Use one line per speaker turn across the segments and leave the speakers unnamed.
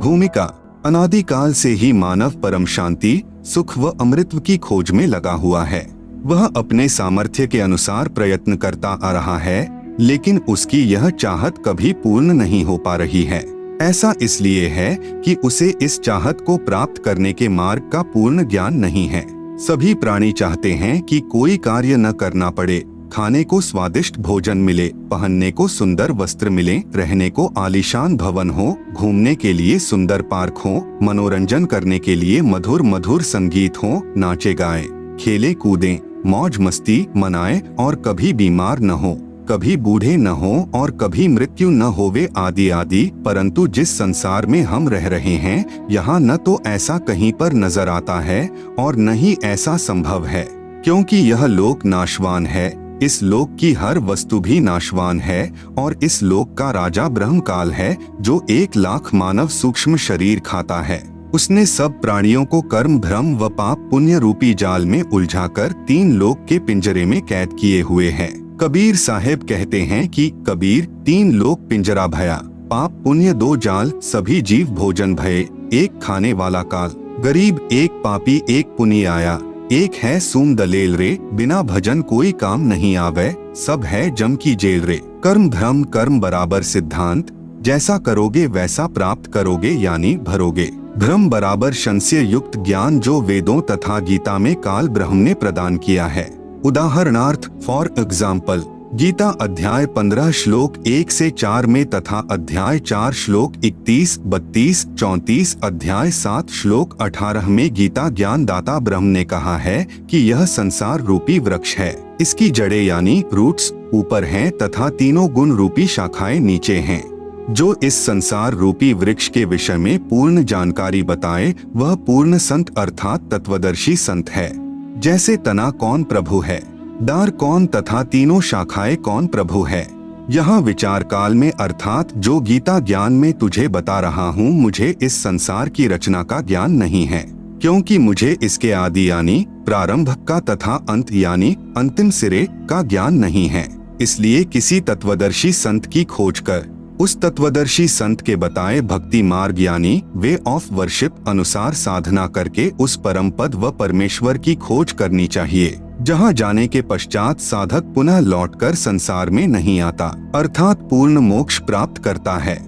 भूमिका। अनादिकाल से ही मानव परम शांति, सुख व अमृत की खोज में लगा हुआ है। वह अपने सामर्थ्य के अनुसार प्रयत्न करता आ रहा है, लेकिन उसकी यह चाहत कभी पूर्ण नहीं हो पा रही है। ऐसा इसलिए है कि उसे इस चाहत को प्राप्त करने के मार्ग का पूर्ण ज्ञान नहीं है। सभी प्राणी चाहते हैं कि कोई कार्य न करना पड़े, खाने को स्वादिष्ट भोजन मिले, पहनने को सुंदर वस्त्र मिले, रहने को आलीशान भवन हो, घूमने के लिए सुंदर पार्क हो, मनोरंजन करने के लिए मधुर मधुर संगीत हो, नाचे गाए, खेले कूदें, मौज मस्ती मनाए और कभी बीमार न हो, कभी बूढ़े न हो और कभी मृत्यु न होवे आदि आदि। परंतु जिस संसार में हम रह रहे हैं, यहाँ न तो ऐसा कहीं पर नजर आता है और न ही ऐसा संभव है, क्योंकि यह लोक नाशवान है। इस लोक की हर वस्तु भी नाशवान है और इस लोक का राजा ब्रह्मकाल है, जो 1,00,000 मानव सूक्ष्म शरीर खाता है। उसने सब प्राणियों को कर्म, भ्रम व पाप पुण्य रूपी जाल में उलझाकर 3 लोक के पिंजरे में कैद किए हुए है। कबीर साहेब कहते हैं कि कबीर 3 लोक पिंजरा भया, पाप पुण्य 2 जाल, सभी जीव भोजन भये, एक खाने वाला काल, गरीब एक पापी एक पुनी आया, एक है सूम दलेल रे, बिना भजन कोई काम नहीं आवे, सब है जम की जेल रे। कर्म भ्रम कर्म बराबर सिद्धांत, जैसा करोगे वैसा प्राप्त करोगे यानी भरोगे। भ्रम बराबर संशय युक्त ज्ञान, जो वेदों तथा गीता में काल ब्रह्म ने प्रदान किया है। उदाहरणार्थ, फॉर एग्जाम्पल, गीता अध्याय 15 श्लोक 1 से 4 में तथा अध्याय 4 श्लोक 31, 32, 34, अध्याय 7 श्लोक 18 में गीता ज्ञान दाता ब्रह्म ने कहा है कि यह संसार रूपी वृक्ष है। इसकी जड़ें यानी रूट्स ऊपर हैं तथा तीनों गुण रूपी शाखाएं नीचे हैं। जो इस संसार रूपी वृक्ष के विषय में पूर्ण जानकारी बताए, वह पूर्ण संत अर्थात तत्वदर्शी संत है। जैसे तना कौन प्रभु है, डार कौन तथा तीनों शाखाएं कौन प्रभु है। यहाँ विचार काल में अर्थात जो गीता ज्ञान में तुझे बता रहा हूँ, मुझे इस संसार की रचना का ज्ञान नहीं है, क्योंकि मुझे इसके आदि यानी प्रारंभ का तथा अंत यानी अंतिम सिरे का ज्ञान नहीं है। इसलिए किसी तत्वदर्शी संत की खोज कर उस तत्वदर्शी संत के बताए भक्ति मार्ग यानी वे ऑफ वर्शिप अनुसार साधना करके उस परम पद व परमेश्वर की खोज करनी चाहिए, जहाँ जाने के पश्चात साधक पुनः लौटकर संसार में नहीं आता, अर्थात पूर्ण मोक्ष प्राप्त करता है।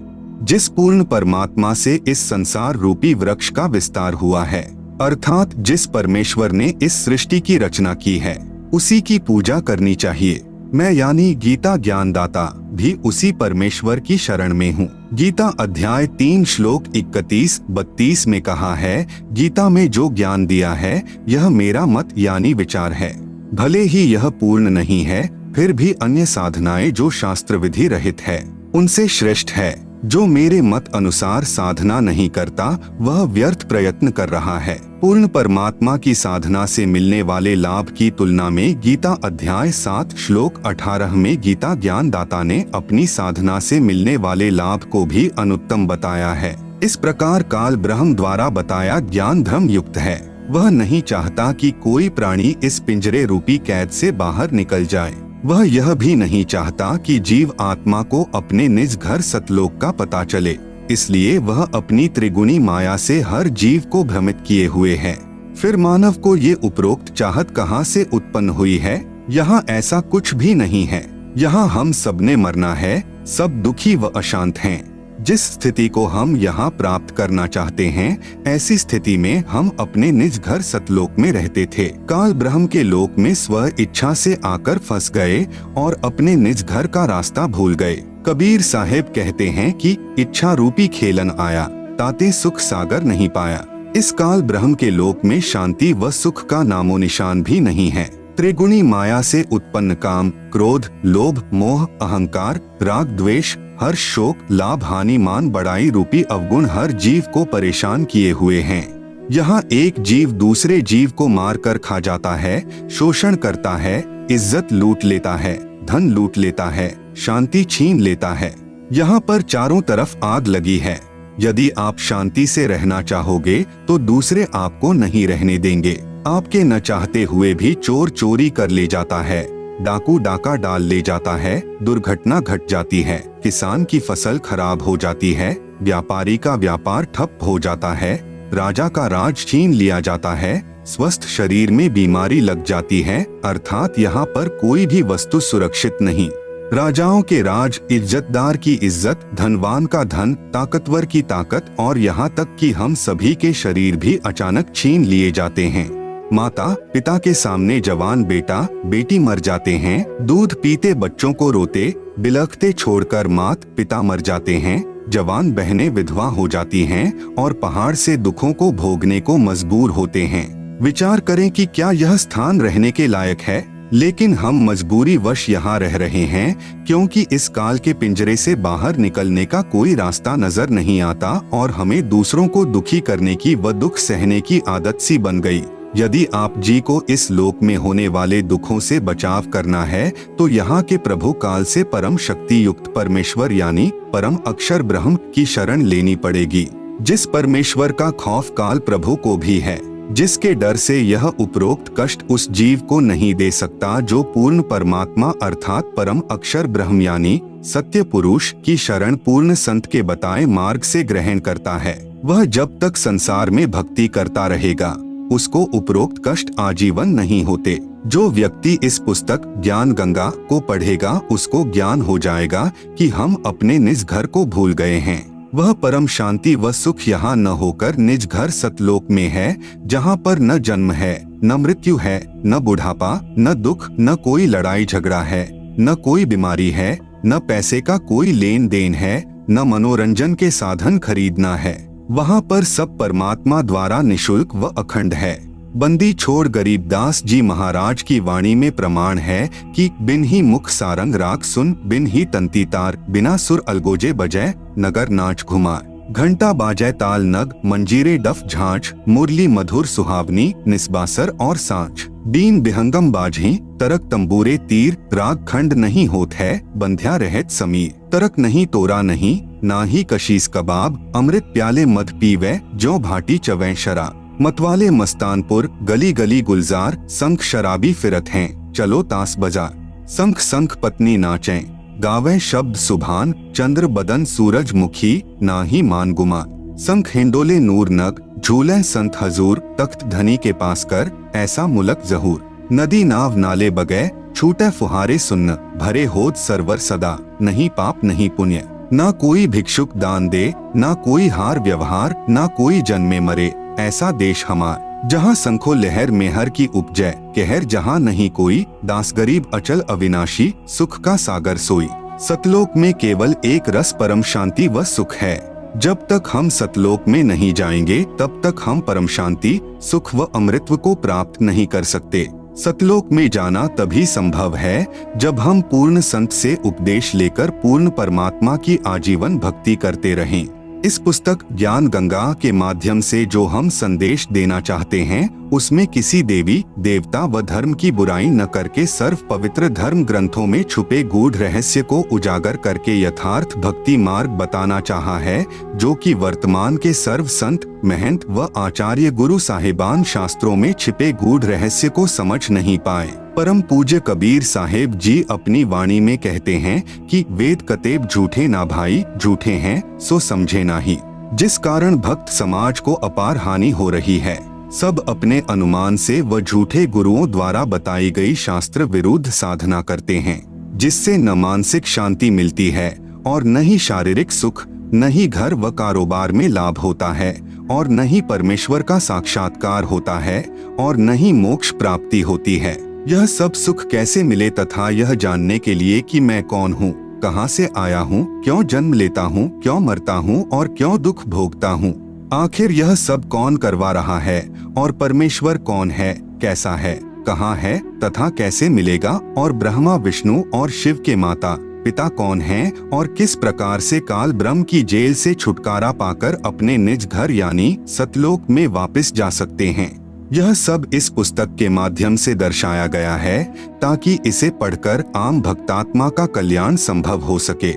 जिस पूर्ण परमात्मा से इस संसार रूपी वृक्ष का विस्तार हुआ है, अर्थात जिस परमेश्वर ने इस सृष्टि की रचना की है, उसी की पूजा करनी चाहिए। मैं यानी गीता ज्ञानदाता भी उसी परमेश्वर की शरण में हूँ। गीता अध्याय 3 श्लोक 31-32 में कहा है, गीता में जो ज्ञान दिया है यह मेरा मत यानी विचार है। भले ही यह पूर्ण नहीं है, फिर भी अन्य साधनाएं जो शास्त्र विधि रहित है उनसे श्रेष्ठ है। जो मेरे मत अनुसार साधना नहीं करता, वह व्यर्थ प्रयत्न कर रहा है। पूर्ण परमात्मा की साधना से मिलने वाले लाभ की तुलना में गीता अध्याय 7 श्लोक 18 में गीता ज्ञान दाता ने अपनी साधना से मिलने वाले लाभ को भी अनुत्तम बताया है। इस प्रकार काल ब्रह्म द्वारा बताया ज्ञान धर्म युक्त है। वह नहीं चाहता कि कोई प्राणी इस पिंजरे रूपी कैद से बाहर निकल जाए। वह यह भी नहीं चाहता कि जीव आत्मा को अपने निज घर सतलोक का पता चले। इसलिए वह अपनी त्रिगुणी माया से हर जीव को भ्रमित किए हुए है। फिर मानव को ये उपरोक्त चाहत कहाँ से उत्पन्न हुई है? यहाँ ऐसा कुछ भी नहीं है। यहाँ हम सबने मरना है, सब दुखी व अशांत हैं। जिस स्थिति को हम यहाँ प्राप्त करना चाहते हैं, ऐसी स्थिति में हम अपने निज घर सतलोक में रहते थे। काल ब्रह्म के लोक में स्व इच्छा से आकर फंस गए और अपने निज घर का रास्ता भूल गए। कबीर साहेब कहते हैं कि इच्छा रूपी खेलन आया, ताते सुख सागर नहीं पाया। इस काल ब्रह्म के लोक में शांति व सुख का नामो निशान भी नहीं है। त्रिगुणी माया से उत्पन्न काम, क्रोध, लोभ, मोह, अहंकार, राग, द्वेष, हर्ष, शोक, लाभ, हानि, मान, बड़ाई रूपी अवगुण हर जीव को परेशान किए हुए हैं। यहाँ एक जीव दूसरे जीव को मार कर खा जाता है, शोषण करता है, इज्जत लूट लेता है, धन लूट लेता है, शांति छीन लेता है। यहाँ पर चारों तरफ आग लगी है। यदि आप शांति से रहना चाहोगे तो दूसरे आपको नहीं रहने देंगे। आपके न चाहते हुए भी चोर चोरी कर ले जाता है, डाकू डाका डाल ले जाता है, दुर्घटना घट जाती है, किसान की फसल खराब हो जाती है, व्यापारी का व्यापार ठप हो जाता है, राजा का राज छीन लिया जाता है, स्वस्थ शरीर में बीमारी लग जाती है, अर्थात यहाँ पर कोई भी वस्तु सुरक्षित नहीं। राजाओं के राज, इज्जतदार की इज्जत, धनवान का धन, ताकतवर की ताकत और यहाँ तक कि हम सभी के शरीर भी अचानक छीन लिए जाते हैं। माता पिता के सामने जवान बेटा बेटी मर जाते हैं, दूध पीते बच्चों को रोते बिलखते छोड़कर मात पिता मर जाते हैं, जवान बहनें विधवा हो जाती हैं और पहाड़ से दुखों को भोगने को मजबूर होते हैं। विचार करें कि क्या यह स्थान रहने के लायक है, लेकिन हम मजबूरी वश यहाँ रह रहे हैं क्योंकि इस काल के पिंजरे से बाहर निकलने का कोई रास्ता नजर नहीं आता और हमें दूसरों को दुखी करने की व दुख सहने की आदत सी बन गई। यदि आप जी को इस लोक में होने वाले दुखों से बचाव करना है तो यहाँ के प्रभु काल से परम शक्ति युक्त परमेश्वर यानी परम अक्षर ब्रह्म की शरण लेनी पड़ेगी, जिस परमेश्वर का खौफ काल प्रभु को भी है, जिसके डर से यह उपरोक्त कष्ट उस जीव को नहीं दे सकता जो पूर्ण परमात्मा अर्थात परम अक्षर ब्रह्म यानी सत्य पुरुष की शरण पूर्ण संत के बताए मार्ग से ग्रहण करता है। वह जब तक संसार में भक्ति करता रहेगा उसको उपरोक्त कष्ट आजीवन नहीं होते। जो व्यक्ति इस पुस्तक ज्ञान गंगा को पढ़ेगा उसको ज्ञान हो जाएगा कि हम अपने निज घर को भूल गए हैं। वह परम शांति व सुख यहाँ न होकर निज घर सतलोक में है, जहाँ पर न जन्म है, न मृत्यु है, न बुढ़ापा, न दुख, न कोई लड़ाई झगड़ा है, न कोई बीमारी है, न पैसे का कोई लेन देन है, न मनोरंजन के साधन खरीदना है। वहाँ पर सब परमात्मा द्वारा निशुल्क व अखंड है। बंदी छोड़ गरीबदास जी महाराज की वाणी में प्रमाण है कि बिन ही मुख सारंग राग सुन, बिन ही तंती तार, बिना सुर अलगोजे बजै, नगर नाच घुमा, घंटा बाजै ताल नग, मंजीरे डफ झांझ, मुरली मधुर सुहावनी, निस्बासर और सांझ, बीन बिहंगम बाझी, तरक तंबूरे तीर, राग खंड नहीं होत है, बंध्या रहत समीर, तरक नहीं तोरा नहीं, ना ही कशीस कबाब, अमृत प्याले मध पीवे, जो भाटी चवै शराब, मतवाले मस्तानपुर, गली गली गुलजार, संख शराबी फिरत हैं, चलो तास बजार, संख संख पत्नी नाचें, गावे शब्द सुभान, चंद्र बदन सूरज मुखी, ना ही मान गुमा, संख हिंडोले नूर नग, झूले संत हजूर, तख्त धनी के पास कर, ऐसा मुलक जहूर, नदी नाव नाले बगै, छूटे फुहारे सुन्न, भरे होद सरवर सदा, नहीं पाप नहीं पुण्य, ना कोई भिक्षुक दान दे, ना कोई हार व्यवहार, ना कोई जन्मे मरे, ऐसा देश हमार, जहाँ संखो लहर मेहर की उपजय, कहर जहाँ नहीं कोई, दास गरीब अचल अविनाशी, सुख का सागर सोई। सतलोक में केवल एक रस परम शांति व सुख है। जब तक हम सतलोक में नहीं जाएंगे तब तक हम परम शांति, सुख व अमृतत्व को प्राप्त नहीं कर सकते। सतलोक में जाना तभी संभव है जब हम पूर्ण संत से उपदेश लेकर पूर्ण परमात्मा की आजीवन भक्ति करते रहें। इस पुस्तक ज्ञान गंगा के माध्यम से जो हम संदेश देना चाहते हैं उसमें किसी देवी देवता व धर्म की बुराई न करके सर्व पवित्र धर्म ग्रंथों में छुपे गूढ़ रहस्य को उजागर करके यथार्थ भक्ति मार्ग बताना चाहा है, जो कि वर्तमान के सर्व संत महंत व आचार्य गुरु साहिबान शास्त्रों में छिपे गूढ़ रहस्य को समझ नहीं पाए। परम पूज्य कबीर साहेब जी अपनी वाणी में कहते हैं कि वेद कतेब झूठे ना भाई, झूठे हैं सो समझे नाही, जिस कारण भक्त समाज को अपार हानि हो रही है। सब अपने अनुमान से व झूठे गुरुओं द्वारा बताई गई शास्त्र विरुद्ध साधना करते हैं, जिससे न मानसिक शांति मिलती है और न ही शारीरिक सुख, न ही घर व कारोबार में लाभ होता है और न ही परमेश्वर का साक्षात्कार होता है और न ही मोक्ष प्राप्ति होती है। यह सब सुख कैसे मिले तथा यह जानने के लिए कि मैं कौन हूँ, कहाँ से आया हूँ, क्यों जन्म लेता हूँ, क्यों मरता हूँ और क्यों दुख भोगता हूँ, आखिर यह सब कौन करवा रहा है और परमेश्वर कौन है, कैसा है, कहाँ है तथा कैसे मिलेगा, और ब्रह्मा विष्णु और शिव के माता पिता कौन हैं और किस प्रकार से काल ब्रह्म की जेल से छुटकारा पाकर अपने निज घर यानी सतलोक में वापस जा सकते हैं। यह सब इस पुस्तक के माध्यम से दर्शाया गया है ताकि इसे पढ़कर आम भक्तात्मा का कल्याण संभव हो सके।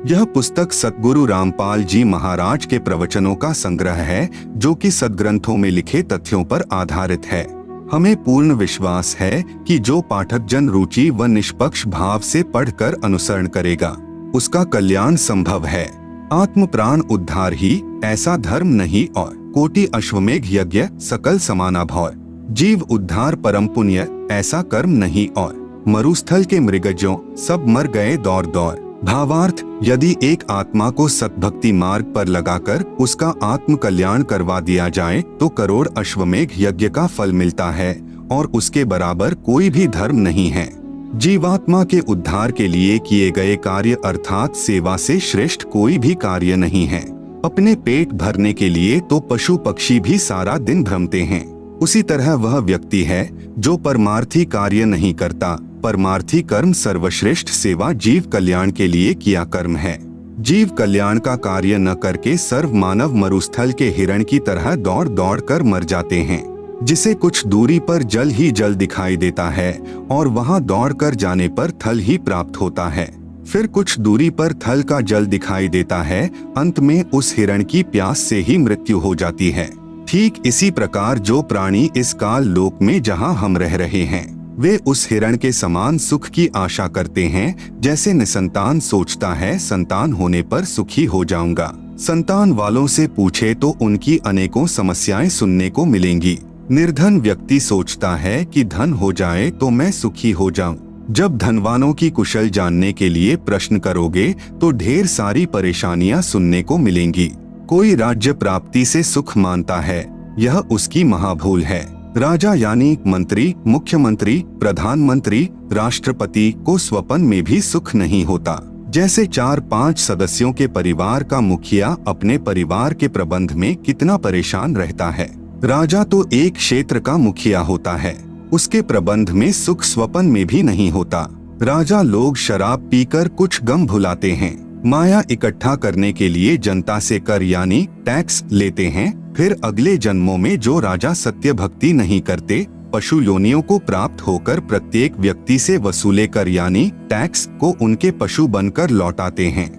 यह पुस्तक सतगुरु रामपाल जी महाराज के प्रवचनों का संग्रह है जो कि सदग्रंथों में लिखे तथ्यों पर आधारित है। हमें पूर्ण विश्वास है कि जो पाठक जन रुचि व निष्पक्ष भाव से पढ़कर अनुसरण करेगा उसका कल्याण संभव है। आत्म प्राण उद्धार ही ऐसा धर्म नहीं और कोटि अश्वमेघ यज्ञ सकल समाना भय। जीव उद्धार परम पुण्य ऐसा कर्म नहीं और मरुस्थल के मृगजों सब मर गए दौड़ दौड़। भावार्थ, यदि एक आत्मा को सतभक्ति मार्ग पर लगाकर उसका आत्म कल्याण करवा दिया जाए तो करोड़ अश्वमेघ यज्ञ का फल मिलता है और उसके बराबर कोई भी धर्म नहीं है। जीवात्मा के उद्धार के लिए किए गए कार्य अर्थात सेवा से श्रेष्ठ कोई भी कार्य नहीं है। अपने पेट भरने के लिए तो पशु पक्षी भी सारा दिन भ्रमते हैं, उसी तरह वह व्यक्ति है जो परमार्थी कार्य नहीं करता। परमार्थी कर्म सर्वश्रेष्ठ सेवा जीव कल्याण के लिए किया कर्म है। जीव कल्याण का कार्य न करके सर्व मानव मरुस्थल के हिरण की तरह दौड़ दौड़ कर मर जाते हैं, जिसे कुछ दूरी पर जल ही जल दिखाई देता है और वहां दौड़ कर जाने पर थल ही प्राप्त होता है। फिर कुछ दूरी पर थल का जल दिखाई देता है, अंत में उस हिरण की प्यास से ही मृत्यु हो जाती है। ठीक इसी प्रकार जो प्राणी इस काल लोक में जहां हम रह रहे हैं वे उस हिरण के समान सुख की आशा करते हैं, जैसे निसंतान सोचता है संतान होने पर सुखी हो जाऊंगा। संतान वालों से पूछे तो उनकी अनेकों समस्याएं सुनने को मिलेंगी। निर्धन व्यक्ति सोचता है कि धन हो जाए तो मैं सुखी हो जाऊं। जब धनवानों की कुशल जानने के लिए प्रश्न करोगे तो ढेर सारी परेशानियां सुनने को मिलेंगी। कोई राज्य प्राप्ति से सुख मानता है, यह उसकी महाभूल है। राजा यानी मंत्री, मुख्यमंत्री, प्रधानमंत्री, राष्ट्रपति को स्वप्न में भी सुख नहीं होता। जैसे 4-5 सदस्यों के परिवार का मुखिया अपने परिवार के प्रबंध में कितना परेशान रहता है, राजा तो एक क्षेत्र का मुखिया होता है, उसके प्रबंध में सुख स्वप्न में भी नहीं होता। राजा लोग शराब पीकर कुछ गम भुलाते हैं, माया इकट्ठा करने के लिए जनता से कर यानी टैक्स लेते हैं। फिर अगले जन्मों में जो राजा सत्य भक्ति नहीं करते, पशु योनियों को प्राप्त होकर प्रत्येक व्यक्ति से वसूले कर यानी टैक्स को उनके पशु बनकर लौटाते हैं।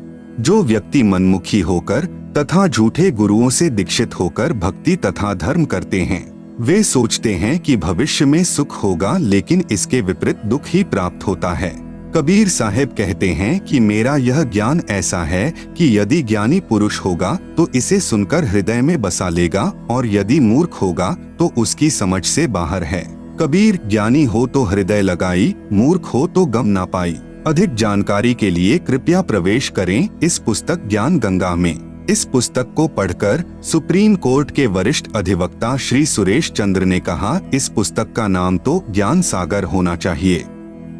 जो व्यक्ति मनमुखी होकर तथा झूठे गुरुओं से दीक्षित होकर भक्ति तथा धर्म करते हैं, वे सोचते हैं कि भविष्य में सुख होगा, लेकिन इसके विपरीत दुख ही प्राप्त होता है। कबीर साहब कहते हैं कि मेरा यह ज्ञान ऐसा है कि यदि ज्ञानी पुरुष होगा तो इसे सुनकर हृदय में बसा लेगा और यदि मूर्ख होगा तो उसकी समझ से बाहर है। कबीर, ज्ञानी हो तो हृदय लगाई, मूर्ख हो तो गम ना पाई। अधिक जानकारी के लिए कृपया प्रवेश करें इस पुस्तक ज्ञान गंगा में। इस पुस्तक को पढ़कर सुप्रीम कोर्ट के वरिष्ठ अधिवक्ता श्री सुरेश चंद्र ने कहा, इस पुस्तक का नाम तो ज्ञान सागर होना चाहिए।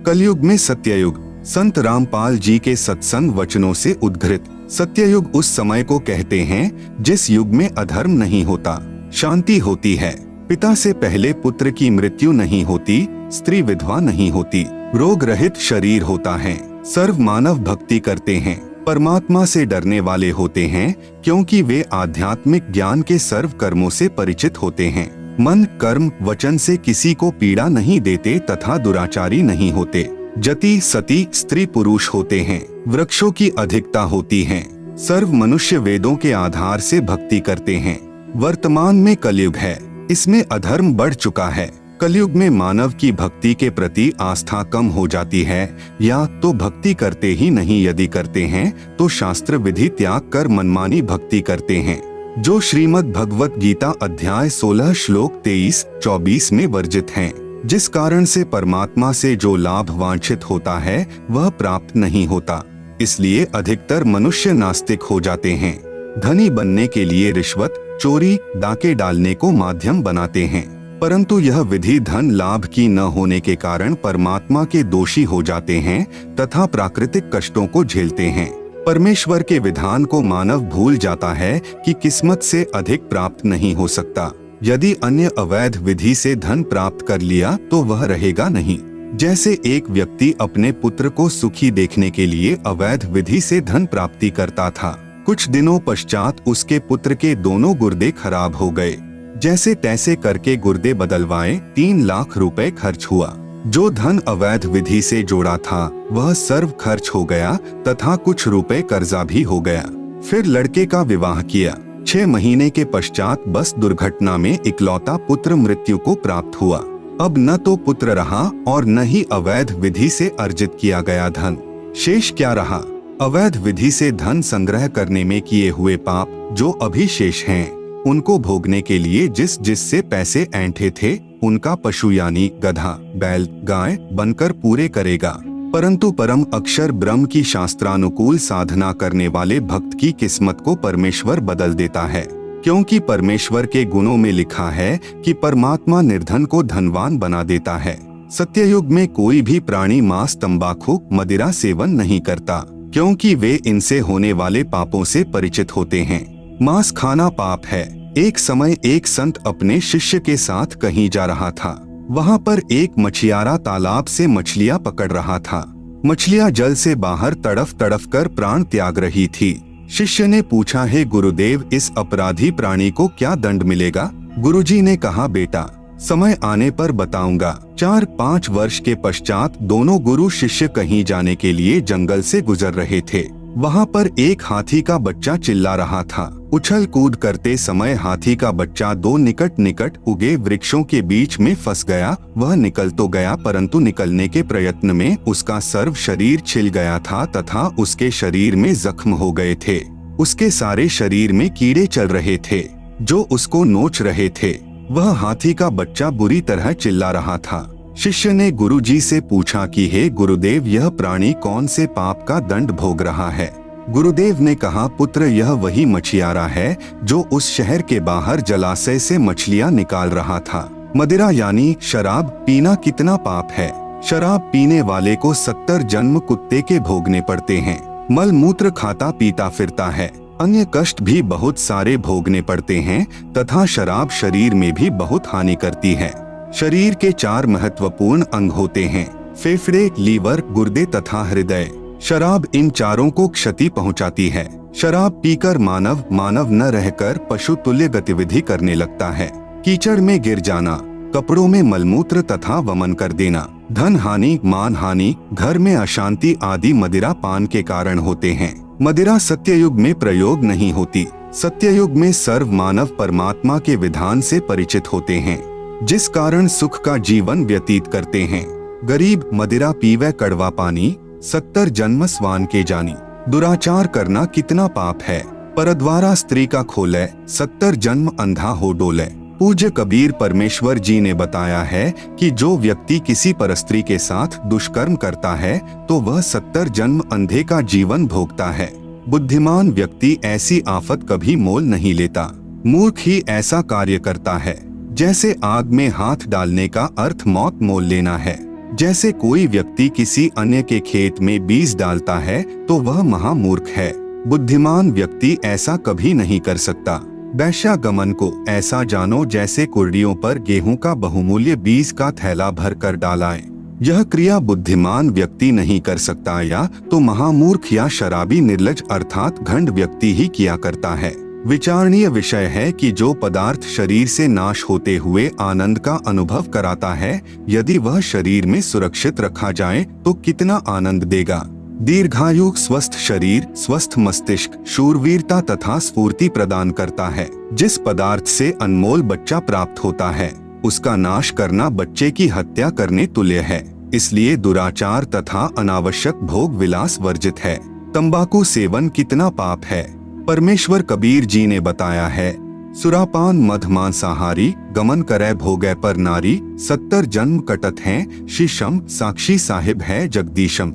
कलयुग में सत्ययुग, संत रामपाल जी के सत्संग वचनों से उद्घृत। सत्ययुग उस समय को कहते हैं जिस युग में अधर्म नहीं होता, शांति होती है, पिता से पहले पुत्र की मृत्यु नहीं होती, स्त्री विधवा नहीं होती, रोग रहित शरीर होता है, सर्व मानव भक्ति करते हैं, परमात्मा से डरने वाले होते हैं क्योंकि वे आध्यात्मिक ज्ञान के सर्व कर्मों से परिचित होते हैं, मन कर्म वचन से किसी को पीड़ा नहीं देते तथा दुराचारी नहीं होते, जति सती स्त्री पुरुष होते हैं, वृक्षों की अधिकता होती है, सर्व मनुष्य वेदों के आधार से भक्ति करते हैं। वर्तमान में कलयुग है, इसमें अधर्म बढ़ चुका है। कलयुग में मानव की भक्ति के प्रति आस्था कम हो जाती है या तो भक्ति करते ही नहीं, यदि करते हैं तो शास्त्र विधि त्याग कर मनमानी भक्ति करते हैं, जो श्रीमद् भगवत गीता अध्याय 16 श्लोक 23-24 में वर्जित हैं, जिस कारण से परमात्मा से जो लाभ वांछित होता है वह प्राप्त नहीं होता। इसलिए अधिकतर मनुष्य नास्तिक हो जाते हैं। धनी बनने के लिए रिश्वत, चोरी, डाके डालने को माध्यम बनाते हैं, परंतु यह विधि धन लाभ की न होने के कारण परमात्मा के दोषी हो जाते हैं तथा प्राकृतिक कष्टों को झेलते हैं। परमेश्वर के विधान को मानव भूल जाता है कि किस्मत से अधिक प्राप्त नहीं हो सकता। यदि अन्य अवैध विधि से धन प्राप्त कर लिया तो वह रहेगा नहीं। जैसे एक व्यक्ति अपने पुत्र को सुखी देखने के लिए अवैध विधि से धन प्राप्ति करता था, कुछ दिनों पश्चात उसके पुत्र के दोनों गुर्दे खराब हो गए। जैसे तैसे करके गुर्दे बदलवाए 3 लाख रुपए खर्च हुआ। जो धन अवैध विधि से जोड़ा था वह सर्व खर्च हो गया तथा कुछ रुपए कर्जा भी हो गया। फिर लड़के का विवाह किया। 6 महीने के पश्चात बस दुर्घटना में इकलौता पुत्र मृत्यु को प्राप्त हुआ। अब न तो पुत्र रहा और न ही अवैध विधि से अर्जित किया गया धन। शेष क्या रहा? अवैध विधि से धन संग्रह करने में किए हुए पाप जो अभी शेष हैं, उनको भोगने के लिए जिससे पैसे ऐंठे थे, उनका पशु यानी गधा, बैल, गाय बनकर पूरे करेगा। परंतु परम अक्षर ब्रह्म की शास्त्रानुकूल साधना करने वाले भक्त की किस्मत को परमेश्वर बदल देता है, क्योंकि परमेश्वर के गुणों में लिखा है कि परमात्मा निर्धन को धनवान बना देता है। सत्ययुग में कोई भी प्राणी मांस, तंबाकू, मदिरा सेवन नहीं करता, क्योंकि वे इनसे होने वाले पापों से परिचित होते हैं। मांस खाना पाप है। एक समय एक संत अपने शिष्य के साथ कहीं जा रहा था। वहाँ पर एक मछियारा तालाब से मछलियाँ पकड़ रहा था। मछलियाँ जल से बाहर तड़फ तड़फ कर प्राण त्याग रही थी। शिष्य ने पूछा, हे गुरुदेव, इस अपराधी प्राणी को क्या दंड मिलेगा? गुरुजी ने कहा, बेटा, समय आने पर बताऊंगा। 4-5 वर्ष के पश्चात दोनों गुरु शिष्य कहीं जाने के लिए जंगल से गुजर रहे थे। वहाँ पर एक हाथी का बच्चा चिल्ला रहा था। उछल कूद करते समय हाथी का बच्चा 2 निकट उगे वृक्षों के बीच में फंस गया। वह निकल तो गया, परंतु निकलने के प्रयत्न में उसका सर्व शरीर छिल गया था तथा उसके शरीर में जख्म हो गए थे। उसके सारे शरीर में कीड़े चल रहे थे जो उसको नोच रहे थे। वह हाथी का बच्चा बुरी तरह चिल्ला रहा था। शिष्य ने गुरुजी से पूछा कि हे गुरुदेव, यह प्राणी कौन से पाप का दंड भोग रहा है? गुरुदेव ने कहा, पुत्र, यह वही मछियारा है जो उस शहर के बाहर जलाशय से मछलियां निकाल रहा था। मदिरा यानी शराब पीना कितना पाप है। शराब पीने वाले को 70 जन्म कुत्ते के भोगने पड़ते हैं। मल मूत्र खाता पीता फिरता है। अन्य कष्ट भी बहुत सारे भोगने पड़ते हैं तथा शराब शरीर में भी बहुत हानि करती है। शरीर के 4 महत्वपूर्ण अंग होते हैं, फेफड़े, लीवर, गुर्दे तथा हृदय। शराब इन चारों को क्षति पहुंचाती है। शराब पीकर मानव न रहकर पशु तुल्य गतिविधि करने लगता है। कीचड़ में गिर जाना, कपड़ों में मलमूत्र तथा वमन कर देना, धन हानि, मान हानि, घर में अशांति आदि मदिरा पान के कारण होते हैं। मदिरा सत्ययुग में प्रयोग नहीं होती। सत्ययुग में सर्व मानव परमात्मा के विधान से परिचित होते हैं, जिस कारण सुख का जीवन व्यतीत करते हैं। गरीब मदिरा पीवे कड़वा पानी, 70 जन्म स्वान के जानी। दुराचार करना कितना पाप है। परद्वारा स्त्री का खोले, 70 जन्म अंधा हो डोले। पूज्य कबीर परमेश्वर जी ने बताया है कि जो व्यक्ति किसी परस्त्री के साथ दुष्कर्म करता है तो वह 70 जन्म अंधे का जीवन भोगता है। बुद्धिमान व्यक्ति ऐसी आफत कभी मोल नहीं लेता। मूर्ख ही ऐसा कार्य करता है। जैसे आग में हाथ डालने का अर्थ मौत मोल लेना है। जैसे कोई व्यक्ति किसी अन्य के खेत में बीज डालता है तो वह महामूर्ख है। बुद्धिमान व्यक्ति ऐसा कभी नहीं कर सकता। वैश्यागमन को ऐसा जानो जैसे कुर्डियों पर गेहूं का बहुमूल्य बीज का थैला भर कर डालाए। यह क्रिया बुद्धिमान व्यक्ति नहीं कर सकता, या तो महामूर्ख या शराबी निर्लज अर्थात घंड व्यक्ति ही किया करता है। विचारणीय विषय है कि जो पदार्थ शरीर से नाश होते हुए आनंद का अनुभव कराता है, यदि वह शरीर में सुरक्षित रखा जाए तो कितना आनंद देगा। दीर्घायु, स्वस्थ शरीर, स्वस्थ मस्तिष्क, शूरवीरता तथा स्फूर्ति प्रदान करता है। जिस पदार्थ से अनमोल बच्चा प्राप्त होता है, उसका नाश करना बच्चे की हत्या करने तुल्य है। इसलिए दुराचार तथा अनावश्यक भोग विलास वर्जित है। तंबाकू सेवन कितना पाप है। परमेश्वर कबीर जी ने बताया है, सुरापान मध मांसाहारी, गमन करे भोगे पर नारी, 70 जन्म कटत हैं, शीशम साक्षी साहिब है जगदीशम।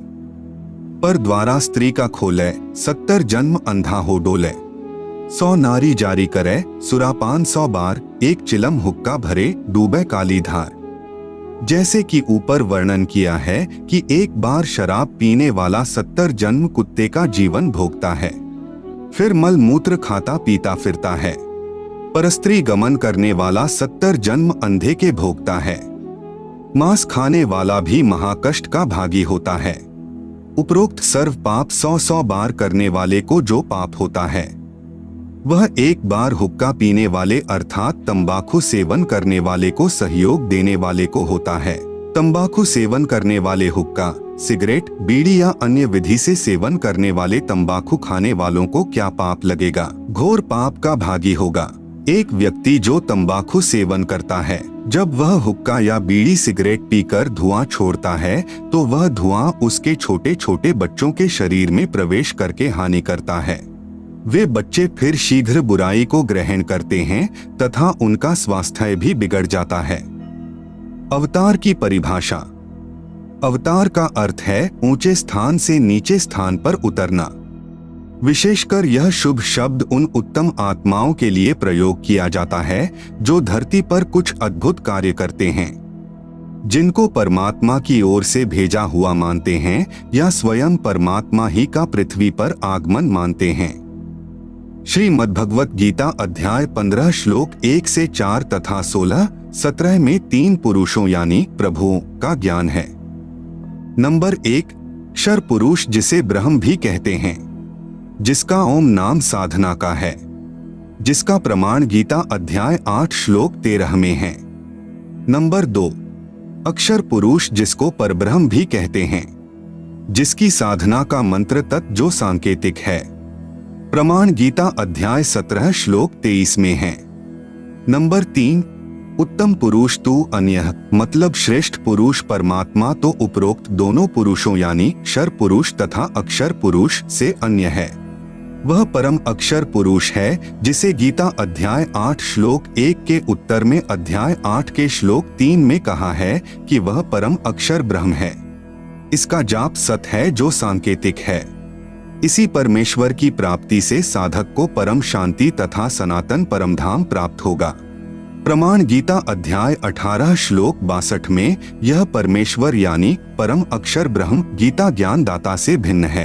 पर द्वारा स्त्री का खोले, 70 जन्म अंधा हो डोले। 100 नारी जारी करे, सुरापान 100 बार, एक चिलम हुक्का भरे, डूबे काली धार। जैसे कि ऊपर वर्णन किया है कि एक बार शराब पीने वाला 70 जन्म कुत्ते का जीवन भोगता है, फिर मल मूत्र खाता पीता फिरता है। परस्त्री गमन करने वाला 70 जन्म अंधे के भोगता है। मांस खाने वाला भी महाकष्ट का भागी होता है। उपरोक्त सर्व पाप 100 बार करने वाले को जो पाप होता है, वह एक बार हुक्का पीने वाले अर्थात तंबाकू सेवन करने वाले को सहयोग देने वाले को होता है। तंबाकू सेवन करने वाले हुक्का, सिगरेट, बीड़ी या अन्य विधि से सेवन करने वाले तंबाकू खाने वालों को क्या पाप लगेगा? घोर पाप का भागी होगा। एक व्यक्ति जो तंबाकू सेवन करता है जब वह हुक्का या बीड़ी सिगरेट पीकर धुआं छोड़ता है तो वह धुआं उसके छोटे छोटे बच्चों के शरीर में प्रवेश करके हानि करता है। वे बच्चे फिर शीघ्र बुराई को ग्रहण करते हैं तथा उनका स्वास्थ्य भी बिगड़ जाता है। अवतार की परिभाषा। अवतार का अर्थ है ऊंचे स्थान से नीचे स्थान पर उतरना। विशेषकर यह शुभ शब्द उन उत्तम आत्माओं के लिए प्रयोग किया जाता है जो धरती पर कुछ अद्भुत कार्य करते हैं, जिनको परमात्मा की ओर से भेजा हुआ मानते हैं या स्वयं परमात्मा ही का पृथ्वी पर आगमन मानते हैं। श्रीमद् भगवत गीता अध्याय 15 श्लोक 1 से 4 तथा 16-17 में 3 पुरुषों यानी प्रभुओं का ज्ञान है। नंबर 1, क्षर पुरुष जिसे ब्रह्म भी कहते हैं, जिसका ओम नाम साधना का है, जिसका प्रमाण गीता अध्याय 8 श्लोक 13 में है। नंबर 2, अक्षर पुरुष जिसको परब्रह्म भी कहते हैं, जिसकी साधना का मंत्र तत् जो सांकेतिक है, प्रमाण गीता अध्याय 17 श्लोक 23 में है। नंबर 3, उत्तम पुरुष तू अन्य मतलब श्रेष्ठ पुरुष परमात्मा तो उपरोक्त दोनों पुरुषों यानी क्षर पुरुष तथा अक्षर पुरुष से अन्य है। वह परम अक्षर पुरुष है जिसे गीता अध्याय 8 श्लोक 1 के उत्तर में अध्याय 8 के श्लोक 3 में कहा है कि वह परम अक्षर ब्रह्म है। इसका जाप सत है जो सांकेतिक है। इसी परमेश्वर की प्राप्ति से साधक को परम शांति तथा सनातन परमधाम प्राप्त होगा। प्रमाण गीता अध्याय 18 श्लोक 62 में यह परमेश्वर यानी परम अक्षर ब्रह्म गीता ज्ञान दाता से भिन्न है।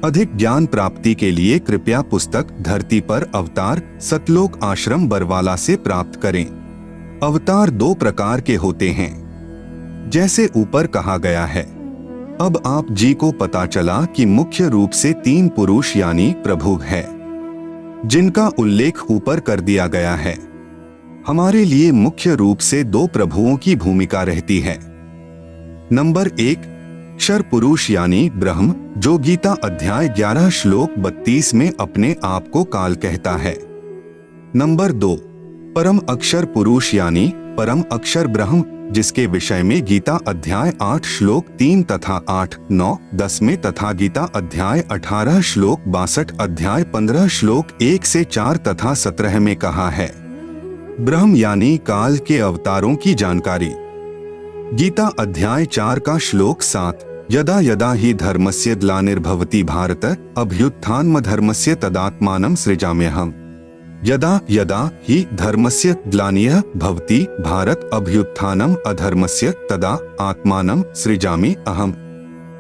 अधिक ज्ञान प्राप्ति के लिए कृपया पुस्तक धरती पर अवतार सतलोक आश्रम बरवाला से प्राप्त करें। अवतार 2 प्रकार के होते हैं, जैसे ऊपर कहा गया है। अब आप जी को पता चला कि मुख्य रूप से 3 पुरुष यानी प्रभु है, जिनका उल्लेख ऊपर कर दिया गया है। हमारे लिए मुख्य रूप से 2 प्रभुओं की भूमिका रहती है। नंबर 1, क्षर पुरुष यानी ब्रह्म जो गीता अध्याय 11 श्लोक 32 में अपने आप को काल कहता है। नंबर 2, परम अक्षर पुरुष यानी परम अक्षर ब्रह्म जिसके विषय में गीता अध्याय 8 श्लोक 3 तथा 8, 9, 10 में तथा गीता अध्याय 18 श्लोक 62 अध्याय 15 श्लोक 1 से 4 तथा 17 में कहा है। ब्रह्म यानी काल के अवतारों की जानकारी। गीता अध्याय 4 का श्लोक 7, यदा यदा हि धर्मस्य ग्लानिर्भवति भारत अभ्युत्थानमधर्मस्य तदात्मानं सृजाम्यहम्। यदा यदा हि धर्मस्य ग्लानिः भवति भारत अभ्युत्थानम् अधर्मस्य तदा आत्मानं सृजामि अहम्।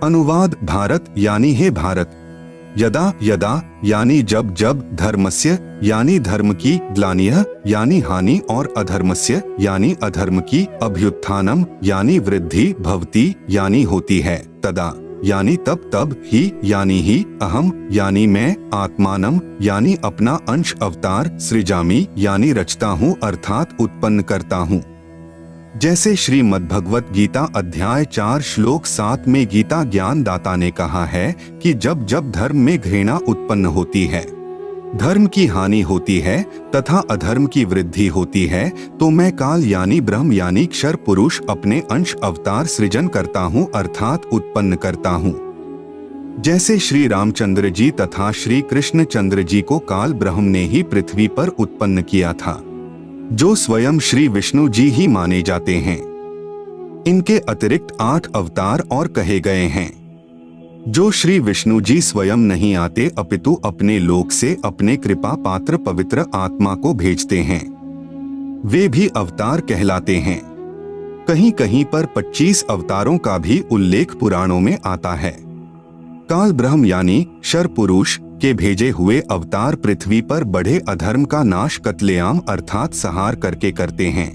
अनुवाद भारत यानी हे भारत, यदा यदा यानी जब जब, धर्मस्य यानी धर्म की, ग्लानियः यानी हानि और अधर्मस्य यानी अधर्म की, अभ्युत्थानम यानी वृद्धि, भवति यानी होती है, तदा यानी तब, तब ही यानी ही, अहम यानी मैं, आत्मानम यानी अपना अंश, अवतार, सृजामि यानी रचता हूँ अर्थात उत्पन्न करता हूँ। जैसे श्रीमद् भगवत गीता अध्याय 4 श्लोक 7 में गीता ज्ञान दाता ने कहा है कि जब जब धर्म में घृणा उत्पन्न होती है, धर्म की हानि होती है तथा अधर्म की वृद्धि होती है, तो मैं काल यानी ब्रह्म यानी क्षर पुरुष अपने अंश अवतार सृजन करता हूँ अर्थात उत्पन्न करता हूँ। जैसे श्री रामचंद्र जी तथा श्री कृष्ण चंद्र जी को काल ब्रह्म ने ही पृथ्वी पर उत्पन्न किया था, जो स्वयं श्री विष्णु जी ही माने जाते हैं। इनके अतिरिक्त 8 अवतार और कहे गए हैं, जो श्री विष्णु जी स्वयं नहीं आते अपितु अपने लोक से अपने कृपा पात्र पवित्र आत्मा को भेजते हैं। वे भी अवतार कहलाते हैं। कहीं कहीं पर 25 अवतारों का भी उल्लेख पुराणों में आता है। काल ब्रह्म यानी क्षर पुरुष के भेजे हुए अवतार पृथ्वी पर बढ़े अधर्म का नाश कत्लेआम अर्थात संहार करके करते हैं।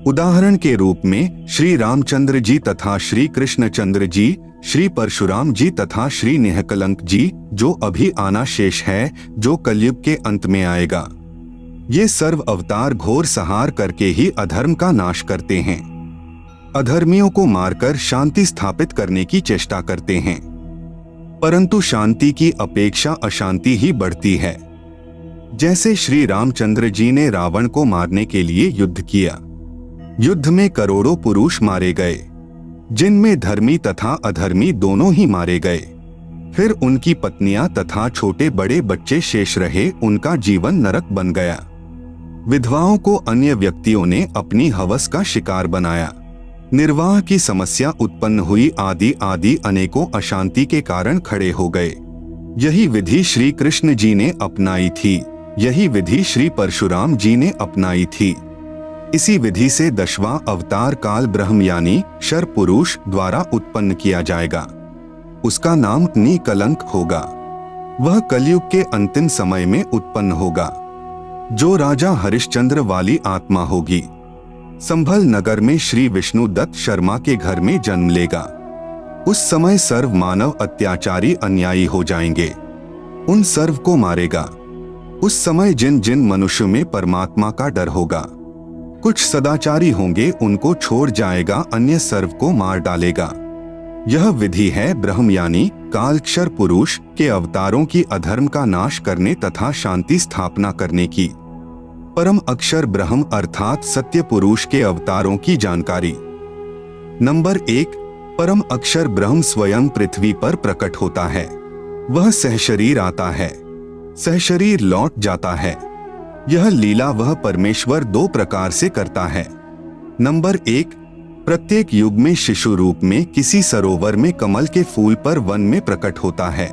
उदाहरण के रूप में श्री रामचंद्र जी तथा श्री कृष्णचंद्र जी, श्री परशुराम जी तथा श्री निहकलंक जी, जो अभी आना शेष है, जो कलयुग के अंत में आएगा। ये सर्व अवतार घोर संहार करके ही अधर्म का नाश करते हैं, अधर्मियों को मारकर शांति स्थापित करने की चेष्टा करते हैं। परंतु शांति की अपेक्षा अशांति ही बढ़ती है। जैसे श्री रामचंद्र जी ने रावण को मारने के लिए युद्ध किया, युद्ध में करोड़ों पुरुष मारे गए, जिनमें धर्मी तथा अधर्मी दोनों ही मारे गए। फिर उनकी पत्नियां तथा छोटे बड़े बच्चे शेष रहे, उनका जीवन नरक बन गया। विधवाओं को अन्य व्यक्तियों ने अपनी हवस का शिकार बनाया। निर्वाह की समस्या उत्पन्न हुई, आदि आदि अनेकों अशांति के कारण खड़े हो गए। यही विधि श्री कृष्ण जी ने अपनाई थी, यही विधि श्री परशुराम जी ने अपनाई थी। इसी विधि से 10वां अवतार काल ब्रह्म यानी शर पुरुष द्वारा उत्पन्न किया जाएगा। उसका नाम निकलंक होगा। वह कलयुग के अंतिम समय में उत्पन्न होगा, जो राजा हरिश्चंद्र वाली आत्मा होगी। संभल नगर में श्री विष्णु दत्त शर्मा के घर में जन्म लेगा। उस समय सर्व मानव अत्याचारी अन्यायी हो जाएंगे, उन सर्व को मारेगा। उस समय जिन जिन मनुष्य में परमात्मा का डर होगा, कुछ सदाचारी होंगे, उनको छोड़ जाएगा, अन्य सर्व को मार डालेगा। यह विधि है ब्रह्म यानी कालक्षर पुरुष के अवतारों की अधर्म का नाश करने तथा शांति स्थापना करने की। परम अक्षर ब्रह्म अर्थात सत्य पुरुष के अवतारों की जानकारी। नंबर 1, परम अक्षर ब्रह्म स्वयं पृथ्वी पर प्रकट होता है। वह सहशरीर आता है, सहशरीर लौट जाता है। यह लीला वह परमेश्वर 2 प्रकार से करता है। नंबर 1, प्रत्येक युग में शिशु रूप में किसी सरोवर में कमल के फूल पर वन में प्रकट होता है।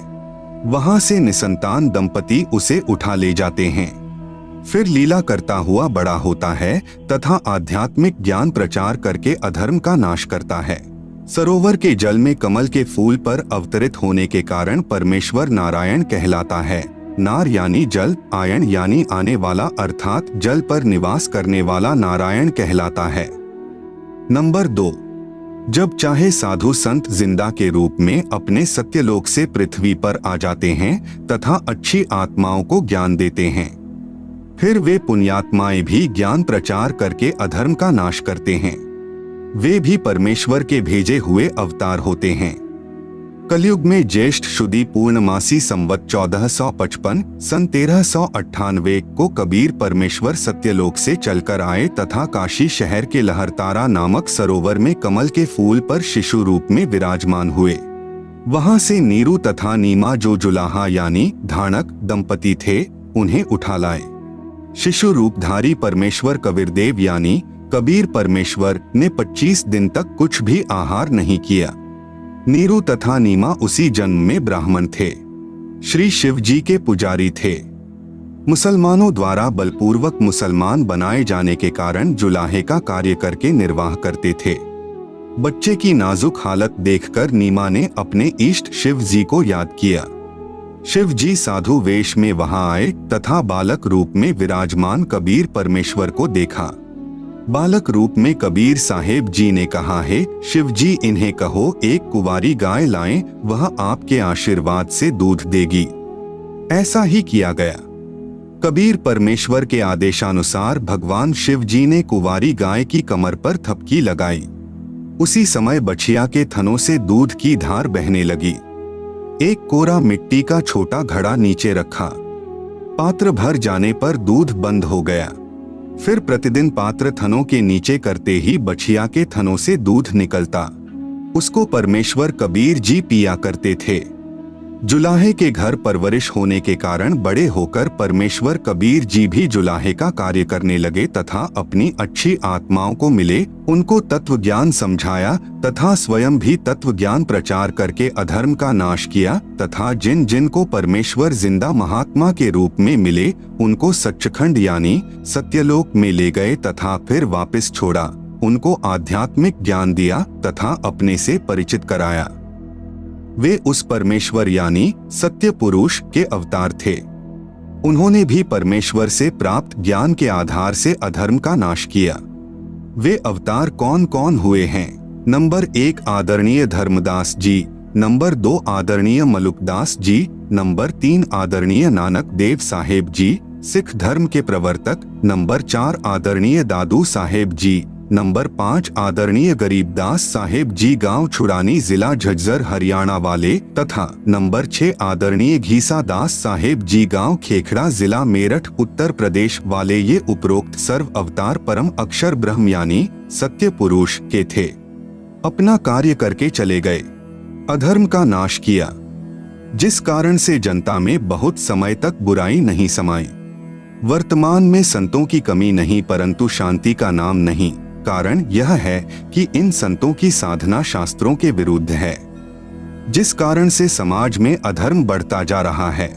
वहां से निसंतान दंपति उसे उठा ले जाते हैं। फिर लीला करता हुआ बड़ा होता है तथा आध्यात्मिक ज्ञान प्रचार करके अधर्म का नाश करता है। सरोवर के जल में कमल के फूल पर अवतरित होने के कारण परमेश्वर नारायण कहलाता है। नार यानी जल, आयन यानी आने वाला, अर्थात जल पर निवास करने वाला नारायण कहलाता है। नंबर 2, जब चाहे साधु संत जिंदा के रूप में अपने सत्यलोक से पृथ्वी पर आ जाते हैं तथा अच्छी आत्माओं को ज्ञान देते हैं। फिर वे पुण्यात्माएं भी ज्ञान प्रचार करके अधर्म का नाश करते हैं। वे भी परमेश्वर के भेजे हुए अवतार होते हैं। कलयुग में ज्येष्ठ शुदी पूर्णमासी संवत 1455 सन 1398 को कबीर परमेश्वर सत्यलोक से चलकर आए तथा काशी शहर के लहरतारा नामक सरोवर में कमल के फूल पर शिशु रूप में विराजमान हुए। वहां से नीरू तथा नीमा जो जुलाहा यानी धानक दंपति थे, उन्हें उठा लाए। शिशु रूपधारी परमेश्वर कबीरदेव यानी कबीर परमेश्वर ने 25 दिन तक कुछ भी आहार नहीं किया। नीरू तथा नीमा उसी जन्म में ब्राह्मण थे, श्री शिव जी के पुजारी थे। मुसलमानों द्वारा बलपूर्वक मुसलमान बनाए जाने के कारण जुलाहे का कार्य करके निर्वाह करते थे। बच्चे की नाजुक हालत देखकर नीमा ने अपने इष्ट शिव जी को याद किया। शिव जी साधु वेश में वहां आए तथा बालक रूप में विराजमान कबीर परमेश्वर को देखा। बालक रूप में कबीर साहेब जी ने कहा, है शिव जी इन्हें कहो एक कुंवारी गाय लाएं, वह आपके आशीर्वाद से दूध देगी। ऐसा ही किया गया। कबीर परमेश्वर के आदेशानुसार भगवान शिव जी ने कुंवारी गाय की कमर पर थपकी लगाई। उसी समय बछिया के थनों से दूध की धार बहने लगी। एक कोरा मिट्टी का छोटा घड़ा नीचे रखा। पात्र भर जाने पर दूध बंद हो गया। फिर प्रतिदिन पात्र थनों के नीचे करते ही बछिया के थनों से दूध निकलता। उसको परमेश्वर कबीर जी पिया करते थे। जुलाहे के घर परवरिश होने के कारण बड़े होकर परमेश्वर कबीर जी भी जुलाहे का कार्य करने लगे तथा अपनी अच्छी आत्माओं को मिले, उनको तत्व ज्ञान समझाया तथा स्वयं भी तत्व ज्ञान प्रचार करके अधर्म का नाश किया तथा जिन जिन को परमेश्वर जिंदा महात्मा के रूप में मिले उनको सच्चखंड यानी सत्यलोक में ले गए तथा फिर वापस छोड़ा। उनको आध्यात्मिक ज्ञान दिया तथा अपने से परिचित कराया। वे उस परमेश्वर यानी सत्य पुरुष के अवतार थे। उन्होंने भी परमेश्वर से प्राप्त ज्ञान के आधार से अधर्म का नाश किया। वे अवतार कौन कौन हुए हैं? नंबर 1 आदरणीय धर्मदास जी, नंबर 2 आदरणीय मलुकदास जी, नंबर 3 आदरणीय नानक देव साहेब जी, सिख धर्म के प्रवर्तक, नंबर 4 आदरणीय दादू साहेब जी, नंबर 5 आदरणीय गरीबदास साहेब जी गांव छुड़ानी जिला झज्जर हरियाणा वाले तथा नंबर 6 आदरणीय घीसा दास साहेब जी गांव खेखड़ा जिला मेरठ उत्तर प्रदेश वाले ये उपरोक्त सर्व अवतार परम अक्षर ब्रह्म यानी सत्य पुरुष के थे। अपना कार्य करके चले गए, अधर्म का नाश किया, जिस कारण से जनता में बहुत समय तक बुराई नहीं समाई। वर्तमान में संतों की कमी नहीं परंतु शांति का नाम नहीं। कारण यह है कि इन संतों की साधना शास्त्रों के विरुद्ध है, जिस कारण से समाज में अधर्म बढ़ता जा रहा है।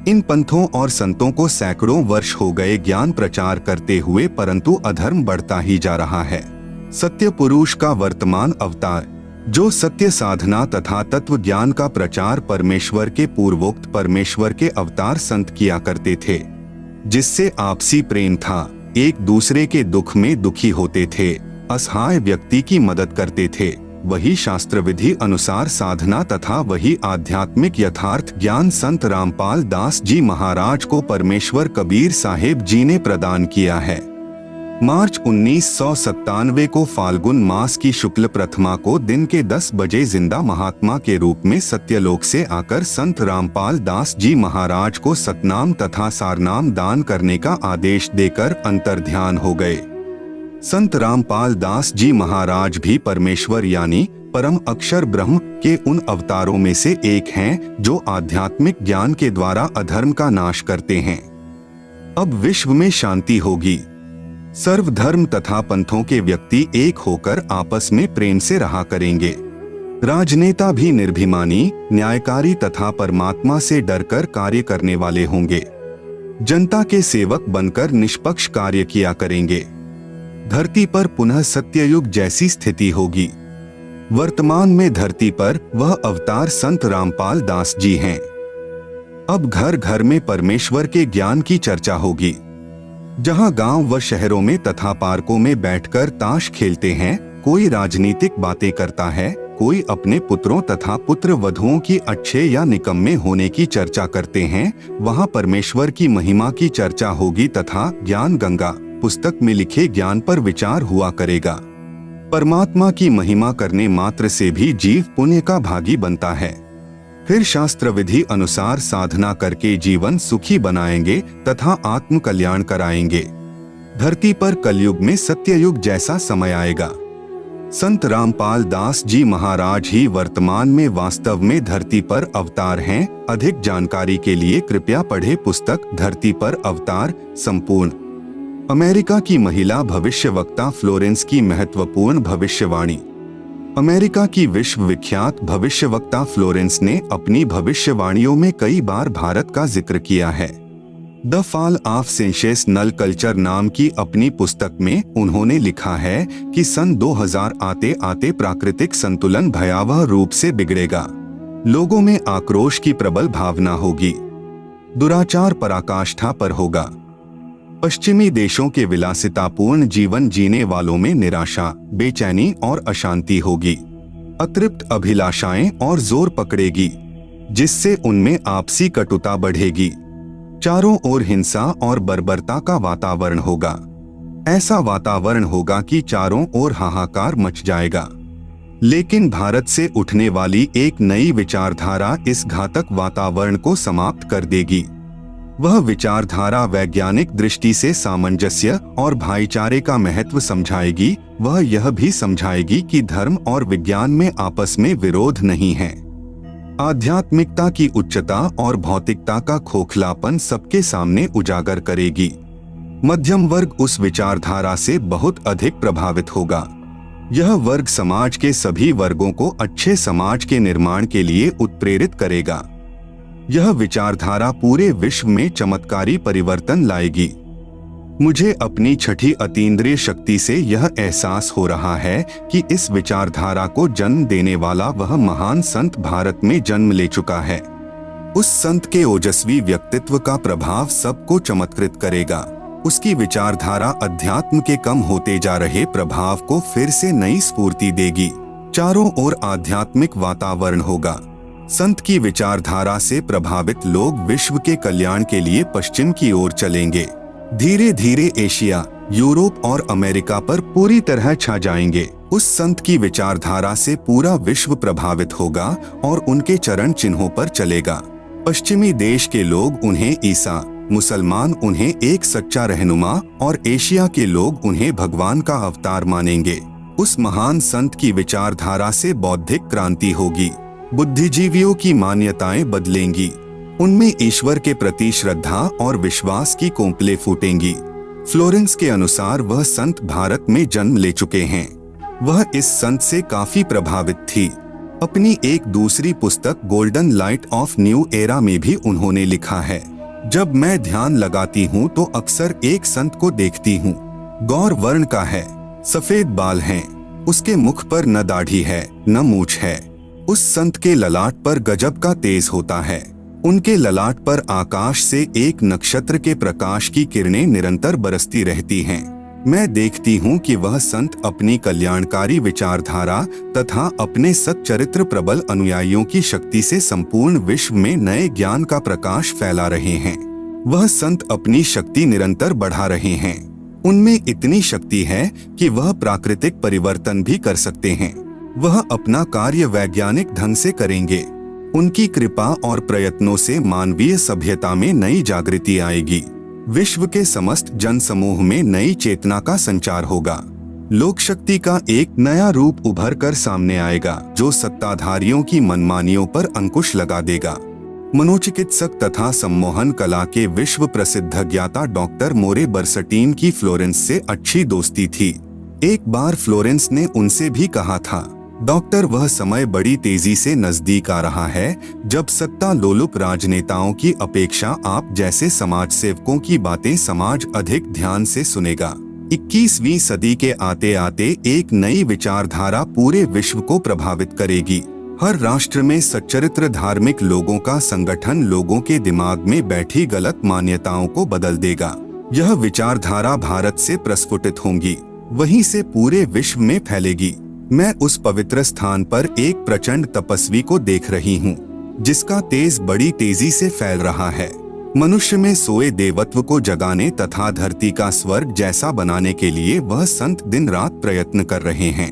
इन पंथों और संतों को सैकड़ों वर्ष हो गए ज्ञान प्रचार करते हुए परंतु अधर्म बढ़ता ही जा रहा है। सत्य पुरुष का वर्तमान अवतार जो सत्य साधना तथा तत्व ज्ञान का प्रचार परमेश्वर के पूर्वोक्त परमेश्वर के अवतार संत किया करते थे, जिससे आपसी प्रेम था, एक दूसरे के दुख में दुखी होते थे, असहाय व्यक्ति की मदद करते थे, वही शास्त्र विधि अनुसार साधना तथा वही आध्यात्मिक यथार्थ ज्ञान संत रामपाल दास जी महाराज को परमेश्वर कबीर साहेब जी ने प्रदान किया है। मार्च 1997 को फाल्गुन मास की शुक्ल प्रथमा को दिन के 10 बजे जिंदा महात्मा के रूप में सत्यलोक से आकर संत रामपाल दास जी महाराज को सतनाम तथा सारनाम दान करने का आदेश देकर अंतर्ध्यान हो गए। संत रामपाल दास जी महाराज भी परमेश्वर यानी परम अक्षर ब्रह्म के उन अवतारों में से एक हैं जो आध्यात्मिक ज्ञान के द्वारा अधर्म का नाश करते हैं। अब विश्व में शांति होगी। सर्व धर्म तथा पंथों के व्यक्ति एक होकर आपस में प्रेम से रहा करेंगे। राजनेता भी निर्भिमानी, न्यायकारी तथा परमात्मा से डरकर कार्य करने वाले होंगे। जनता के सेवक बनकर निष्पक्ष कार्य किया करेंगे। धरती पर पुनः सत्ययुग जैसी स्थिति होगी। वर्तमान में धरती पर वह अवतार संत रामपाल दास जी हैं। अब घर घर में परमेश्वर के ज्ञान की चर्चा होगी। जहां गांव व शहरों में तथा पार्कों में बैठकर ताश खेलते हैं, कोई राजनीतिक बातें करता है, कोई अपने पुत्रों तथा पुत्र वधुओं की अच्छे या निकम्मे होने की चर्चा करते हैं, वहां परमेश्वर की महिमा की चर्चा होगी तथा ज्ञान गंगा पुस्तक में लिखे ज्ञान पर विचार हुआ करेगा। परमात्मा की महिमा करने मात्र से भी जीव पुण्य का भागी बनता है। फिर शास्त्र विधि अनुसार साधना करके जीवन सुखी बनाएंगे तथा आत्म कल्याण कराएंगे। धरती पर कलयुग में सत्ययुग जैसा समय आएगा। संत रामपाल दास जी महाराज ही वर्तमान में वास्तव में धरती पर अवतार हैं। अधिक जानकारी के लिए कृपया पढ़े पुस्तक धरती पर अवतार संपूर्ण। अमेरिका की महिला भविष्यवक्ता फ्लोरेंस की महत्वपूर्ण भविष्यवाणी। अमेरिका की विश्वविख्यात भविष्यवक्ता फ्लोरेंस ने अपनी भविष्यवाणियों में कई बार भारत का जिक्र किया है। The fall of sensational culture नाम की अपनी पुस्तक में उन्होंने लिखा है कि सन 2000 आते आते प्राकृतिक संतुलन भयावह रूप से बिगड़ेगा। लोगों में आक्रोश की प्रबल भावना होगी। दुराचार पराकाष्ठा पर होगा। पश्चिमी देशों के विलासितापूर्ण जीवन जीने वालों में निराशा, बेचैनी और अशांति होगी। अतृप्त अभिलाषाएं और जोर पकड़ेगी, जिससे उनमें आपसी कटुता बढ़ेगी। चारों ओर हिंसा और बर्बरता का वातावरण होगा। ऐसा वातावरण होगा कि चारों ओर हाहाकार मच जाएगा। लेकिन भारत से उठने वाली एक नई विचारधारा इस घातक वातावरण को समाप्त कर देगी। वह विचारधारा वैज्ञानिक दृष्टि से सामंजस्य और भाईचारे का महत्व समझाएगी। वह यह भी समझाएगी कि धर्म और विज्ञान में आपस में विरोध नहीं है। आध्यात्मिकता की उच्चता और भौतिकता का खोखलापन सबके सामने उजागर करेगी। मध्यम वर्ग उस विचारधारा से बहुत अधिक प्रभावित होगा। यह वर्ग समाज के सभी वर्गों को अच्छे समाज के निर्माण के लिए उत्प्रेरित करेगा। यह विचारधारा पूरे विश्व में चमत्कारी परिवर्तन लाएगी। मुझे अपनी छठी अतीन्द्रिय शक्ति से यह एहसास हो रहा है कि इस विचारधारा को जन्म देने वाला वह महान संत भारत में जन्म ले चुका है। उस संत के ओजस्वी व्यक्तित्व का प्रभाव सबको चमत्कृत करेगा। उसकी विचारधारा अध्यात्म के कम होते जा रहे प्रभाव को फिर से नई स्फूर्ति देगी। चारों ओर आध्यात्मिक वातावरण होगा। संत की विचारधारा से प्रभावित लोग विश्व के कल्याण के लिए पश्चिम की ओर चलेंगे। धीरे धीरे एशिया, यूरोप और अमेरिका पर पूरी तरह छा जाएंगे। उस संत की विचारधारा से पूरा विश्व प्रभावित होगा और उनके चरण चिन्हों पर चलेगा। पश्चिमी देश के लोग उन्हें ईसा, मुसलमान उन्हें एक सच्चा रहनुमा और एशिया के लोग उन्हें भगवान का अवतार मानेंगे। उस महान संत की विचारधारा से बौद्धिक क्रांति होगी। बुद्धिजीवियों की मान्यताएं बदलेंगी। उनमें ईश्वर के प्रति श्रद्धा और विश्वास की कोंपलें फूटेंगी। फ्लोरेंस के अनुसार वह संत भारत में जन्म ले चुके हैं। वह इस संत से काफी प्रभावित थी। अपनी एक दूसरी पुस्तक golden light of new era में भी उन्होंने लिखा है, जब मैं ध्यान लगाती हूँ तो अक्सर एक संत को देखती हूँ। गौर वर्ण का है, सफेद बाल हैं, उसके मुख पर न दाढ़ी है न मूछ है। उस संत के ललाट पर गजब का तेज होता है। उनके ललाट पर आकाश से एक नक्षत्र के प्रकाश की किरणें निरंतर बरसती रहती हैं। मैं देखती हूँ कि वह संत अपनी कल्याणकारी विचारधारा तथा अपने सच्चरित्र प्रबल अनुयायियों की शक्ति से संपूर्ण विश्व में नए ज्ञान का प्रकाश फैला रहे हैं। वह संत अपनी शक्ति निरंतर बढ़ा रहे हैं। उनमें इतनी शक्ति है कि वह प्राकृतिक परिवर्तन भी कर सकते हैं। वह अपना कार्य वैज्ञानिक ढंग से करेंगे। उनकी कृपा और प्रयत्नों से मानवीय सभ्यता में नई जागृति आएगी। विश्व के समस्त जन समूह में नई चेतना का संचार होगा। लोक शक्ति का एक नया रूप उभर कर सामने आएगा, जो सत्ताधारियों की मनमानियों पर अंकुश लगा देगा। मनोचिकित्सक तथा सम्मोहन कला के विश्व प्रसिद्ध ज्ञाता डॉक्टर मोरे बर्सटीन की फ्लोरेंस से अच्छी दोस्ती थी। एक बार फ्लोरेंस ने उनसे भी कहा था, डॉक्टर, वह समय बड़ी तेजी से नजदीक आ रहा है जब सत्ता लोलुप राजनेताओं की अपेक्षा आप जैसे समाज सेवकों की बातें समाज अधिक ध्यान से सुनेगा। 21वीं सदी के आते आते एक नई विचारधारा पूरे विश्व को प्रभावित करेगी। हर राष्ट्र में सच्चरित्र धार्मिक लोगों का संगठन लोगों के दिमाग में बैठी गलत मान्यताओं को बदल देगा। यह विचारधारा भारत से प्रस्फुटित होंगी, वहीं से पूरे विश्व में फैलेगी। मैं उस पवित्र स्थान पर एक प्रचंड तपस्वी को देख रही हूँ, जिसका तेज बड़ी तेजी से फैल रहा है। मनुष्य में सोए देवत्व को जगाने तथा धरती का स्वर्ग जैसा बनाने के लिए वह संत दिन रात प्रयत्न कर रहे हैं।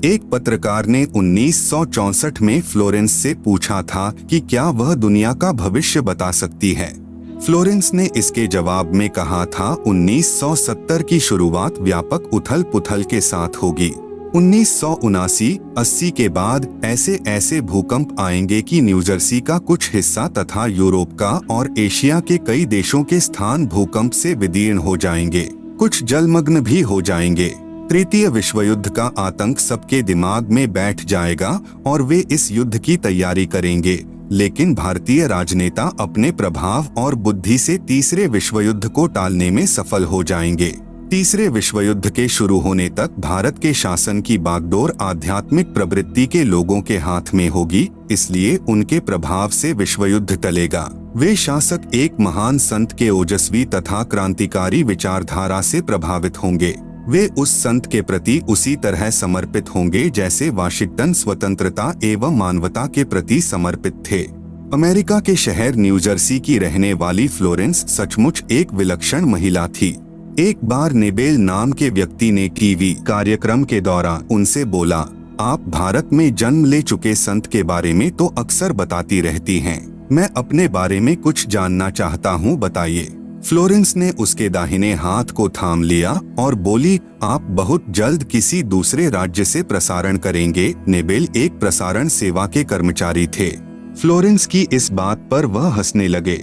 एक पत्रकार ने 1964 में फ्लोरेंस से पूछा था कि क्या वह दुनिया का भविष्य बता सकती है। फ्लोरेंस ने इसके जवाब में कहा था, 1970 की शुरुआत व्यापक उथल पुथल के साथ होगी। 1979-80 के बाद ऐसे भूकंप आएंगे कि न्यूजर्सी का कुछ हिस्सा तथा यूरोप का और एशिया के कई देशों के स्थान भूकंप से विदीर्ण हो जाएंगे। कुछ जलमग्न भी हो जाएंगे। तृतीय विश्व युद्ध का आतंक सबके दिमाग में बैठ जाएगा और वे इस युद्ध की तैयारी करेंगे, लेकिन भारतीय राजनेता अपने प्रभाव और बुद्धि से तीसरे विश्व युद्ध को टालने में सफल हो जाएंगे। तीसरे विश्व युद्ध के शुरू होने तक भारत के शासन की बागडोर आध्यात्मिक प्रवृत्ति के लोगों के हाथ में होगी, इसलिए उनके प्रभाव से विश्व युद्ध टलेगा। वे शासक एक महान संत के ओजस्वी तथा क्रांतिकारी विचारधारा से प्रभावित होंगे। वे उस संत के प्रति उसी तरह समर्पित होंगे जैसे वाशिंगटन स्वतंत्रता एवं मानवता के प्रति समर्पित थे। अमेरिका के शहर न्यूजर्सी की रहने वाली फ्लोरेंस सचमुच एक विलक्षण महिला थी। एक बार नेबेल नाम के व्यक्ति ने टीवी कार्यक्रम के दौरान उनसे बोला, आप भारत में जन्म ले चुके संत के बारे में तो अक्सर बताती रहती हैं, मैं अपने बारे में कुछ जानना चाहता हूँ, बताइए। फ्लोरेंस ने उसके दाहिने हाथ को थाम लिया और बोली, आप बहुत जल्द किसी दूसरे राज्य से प्रसारण करेंगे। नेबेल एक प्रसारण सेवा के कर्मचारी थे। फ्लोरेंस की इस बात पर वह हंसने लगे।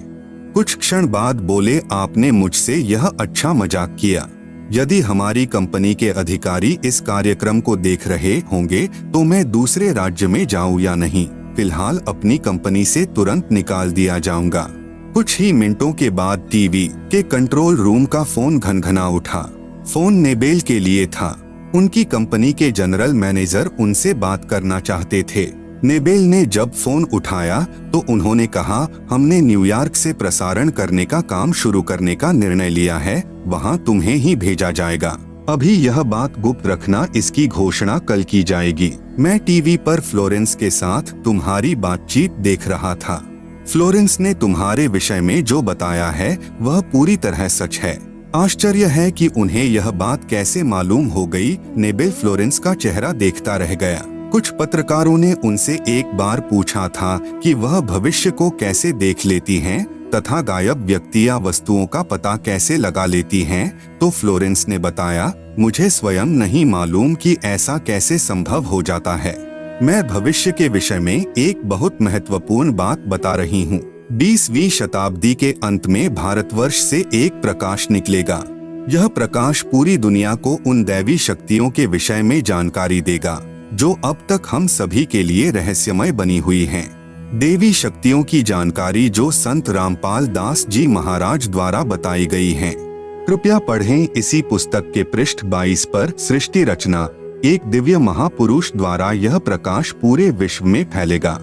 कुछ क्षण बाद बोले, आपने मुझसे यह अच्छा मजाक किया। यदि हमारी कंपनी के अधिकारी इस कार्यक्रम को देख रहे होंगे तो मैं दूसरे राज्य में जाऊं या नहीं, फिलहाल अपनी कंपनी से तुरंत निकाल दिया जाऊंगा। कुछ ही मिनटों के बाद टीवी के कंट्रोल रूम का फोन घनघना उठा। फोन नेबेल के लिए था। उनकी कंपनी के जनरल मैनेजर उनसे बात करना चाहते थे। नेबेल ने जब फोन उठाया तो उन्होंने कहा, हमने न्यूयॉर्क से प्रसारण करने का काम शुरू करने का निर्णय लिया है, वहां तुम्हें ही भेजा जाएगा। अभी यह बात गुप्त रखना, इसकी घोषणा कल की जाएगी। मैं टीवी पर फ्लोरेंस के साथ तुम्हारी बातचीत देख रहा था। फ्लोरेंस ने तुम्हारे विषय में जो बताया है वह पूरी तरह सच है। आश्चर्य है कि उन्हें यह बात कैसे मालूम हो गई। नेबेल फ्लोरेंस का चेहरा देखता रह गया। कुछ पत्रकारों ने उनसे एक बार पूछा था कि वह भविष्य को कैसे देख लेती हैं तथा गायब व्यक्ति या वस्तुओं का पता कैसे लगा लेती हैं, तो फ्लोरेंस ने बताया, मुझे स्वयं नहीं मालूम कि ऐसा कैसे संभव हो जाता है। मैं भविष्य के विषय में एक बहुत महत्वपूर्ण बात बता रही हूँ। 20वीं शताब्दी के अंत में भारतवर्ष से एक प्रकाश निकलेगा। यह प्रकाश पूरी दुनिया को उन दैवी शक्तियों के विषय में जानकारी देगा जो अब तक हम सभी के लिए रहस्यमय बनी हुई हैं। देवी शक्तियों की जानकारी जो संत रामपाल दास जी महाराज द्वारा बताई गई हैं। कृपया पढ़ें इसी पुस्तक के पृष्ठ 22 पर। सृष्टि रचना, एक दिव्य महापुरुष द्वारा यह प्रकाश पूरे विश्व में फैलेगा।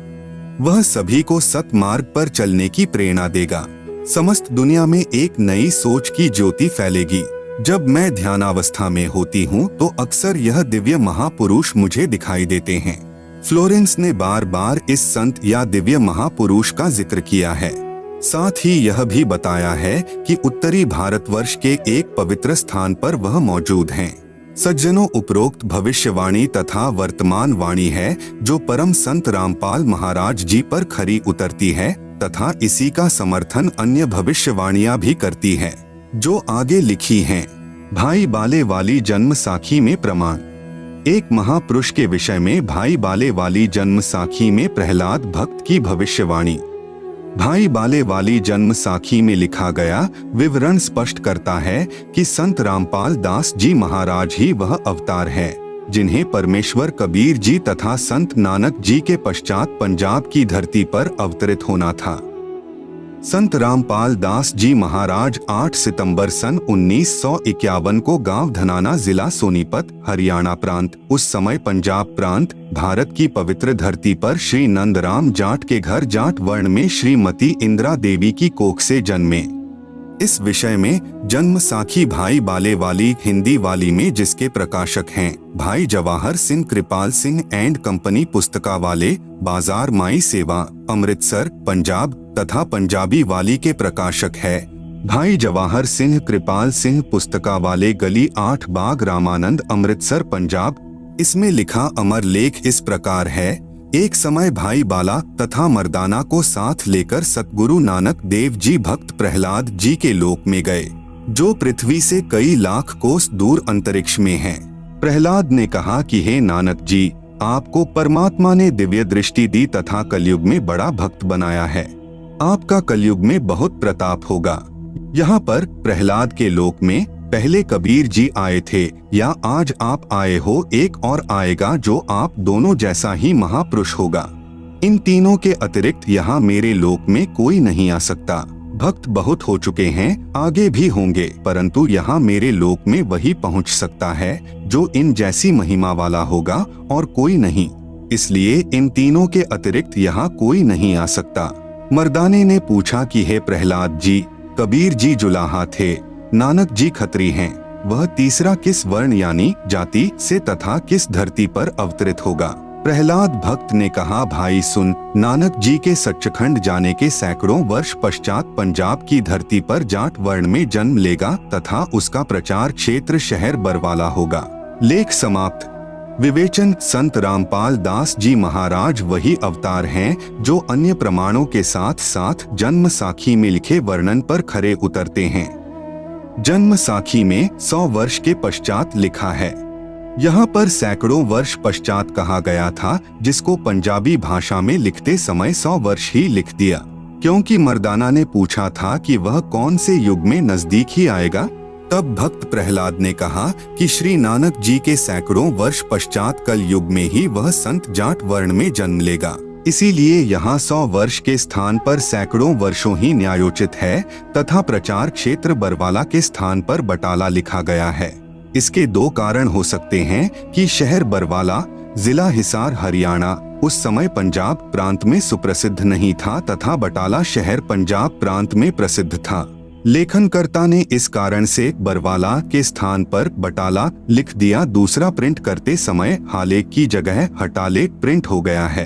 वह सभी को सतमार्ग पर चलने की प्रेरणा देगा। समस्त दुनिया में एक नई सोच की ज्योति फैलेगी। जब मैं ध्यानावस्था में होती हूँ तो अक्सर यह दिव्य महापुरुष मुझे दिखाई देते हैं। फ्लोरेंस ने बार बार इस संत या दिव्य महापुरुष का जिक्र किया है। साथ ही यह भी बताया है कि उत्तरी भारतवर्ष के एक पवित्र स्थान पर वह मौजूद हैं। सज्जनों, उपरोक्त भविष्यवाणी तथा वर्तमान वाणी है जो परम संत रामपाल महाराज जी पर खरी उतरती है तथा इसी का समर्थन अन्य भविष्यवाणियां भी करती है जो आगे लिखी हैं। भाई बाले वाली जन्म साखी में प्रमाण। एक महापुरुष के विषय में भाई बाले वाली जन्म साखी में प्रहलाद भक्त की भविष्यवाणी। भाई बाले वाली जन्म साखी में लिखा गया विवरण स्पष्ट करता है कि संत रामपाल दास जी महाराज ही वह अवतार है जिन्हें परमेश्वर कबीर जी तथा संत नानक जी के पश्चात पंजाब की धरती पर अवतरित होना था। संत रामपाल दास जी महाराज 8 सितंबर सन 1951 को गांव धनाना, जिला सोनीपत, हरियाणा प्रांत, उस समय पंजाब प्रांत, भारत की पवित्र धरती पर श्री नंदराम जाट के घर जाट वर्ण में श्रीमती इंदिरा देवी की कोख से जन्मे। इस विषय में जन्म साखी भाई बाले वाली हिंदी वाली में जिसके प्रकाशक हैं भाई जवाहर सिंह कृपाल सिंह एंड कंपनी पुस्तकावाले, बाजार माई सेवा, अमृतसर, पंजाब तथा पंजाबी वाली के प्रकाशक है भाई जवाहर सिंह कृपाल सिंह पुस्तकावाले, गली 8 बाग रामानंद, अमृतसर, पंजाब। इसमें लिखा अमर लेख इस प्रकार है। एक समय भाई बाला तथा मर्दाना को साथ लेकर सतगुरु नानक देव जी भक्त प्रहलाद जी के लोक में गए जो पृथ्वी से कई लाख कोस दूर अंतरिक्ष में है। प्रहलाद ने कहा कि हे नानक जी, आपको परमात्मा ने दिव्य दृष्टि दी तथा कलयुग में बड़ा भक्त बनाया है। आपका कलयुग में बहुत प्रताप होगा। यहाँ पर प्रहलाद के लोक में पहले कबीर जी आए थे या आज आप आए हो, एक और आएगा जो आप दोनों जैसा ही महापुरुष होगा। इन तीनों के अतिरिक्त यहाँ मेरे लोक में कोई नहीं आ सकता। भक्त बहुत हो चुके हैं, आगे भी होंगे, परंतु यहाँ मेरे लोक में वही पहुँच सकता है जो इन जैसी महिमा वाला होगा और कोई नहीं। इसलिए इन तीनों के अतिरिक्त यहाँ कोई नहीं आ सकता। मर्दाने ने पूछा कि हे प्रहलाद जी, कबीर जी जुलाहा थे, नानक जी खत्री हैं, वह तीसरा किस वर्ण यानी जाति से तथा किस धरती पर अवतरित होगा? प्रहलाद भक्त ने कहा, भाई सुन, नानक जी के सच्चखंड जाने के सैकड़ों वर्ष पश्चात पंजाब की धरती पर जाट वर्ण में जन्म लेगा तथा उसका प्रचार क्षेत्र शहर बरवाला होगा। लेख समाप्त। विवेचन, संत रामपाल दास जी महाराज वही अवतार हैं जो अन्य प्रमाणों के साथ साथ जन्म साखी में लिखे वर्णन पर खरे उतरते हैं। जन्म साखी में 100 वर्ष के पश्चात लिखा है। यहाँ पर सैकड़ों वर्ष पश्चात कहा गया था, जिसको पंजाबी भाषा में लिखते समय 100 वर्ष ही लिख दिया, क्योंकि मर्दाना ने पूछा था कि वह कौन से युग में नजदीक ही आएगा। तब भक्त प्रहलाद ने कहा कि श्री नानक जी के सैकड़ों वर्ष पश्चात कल युग में ही वह संत जाट वर्ण में जन्म लेगा। इसीलिए यहाँ 100 वर्ष के स्थान पर सैकड़ों वर्षों ही न्यायोचित है तथा प्रचार क्षेत्र बरवाला के स्थान पर बटाला लिखा गया है। इसके दो कारण हो सकते हैं कि शहर बरवाला, जिला हिसार, हरियाणा उस समय पंजाब प्रांत में सुप्रसिद्ध नहीं था तथा बटाला शहर पंजाब प्रांत में प्रसिद्ध था। लेखनकर्ता ने इस कारण से बरवाला के स्थान पर बटाला लिख दिया। दूसरा, प्रिंट करते समय हालेक की जगह हटालेक प्रिंट हो गया है।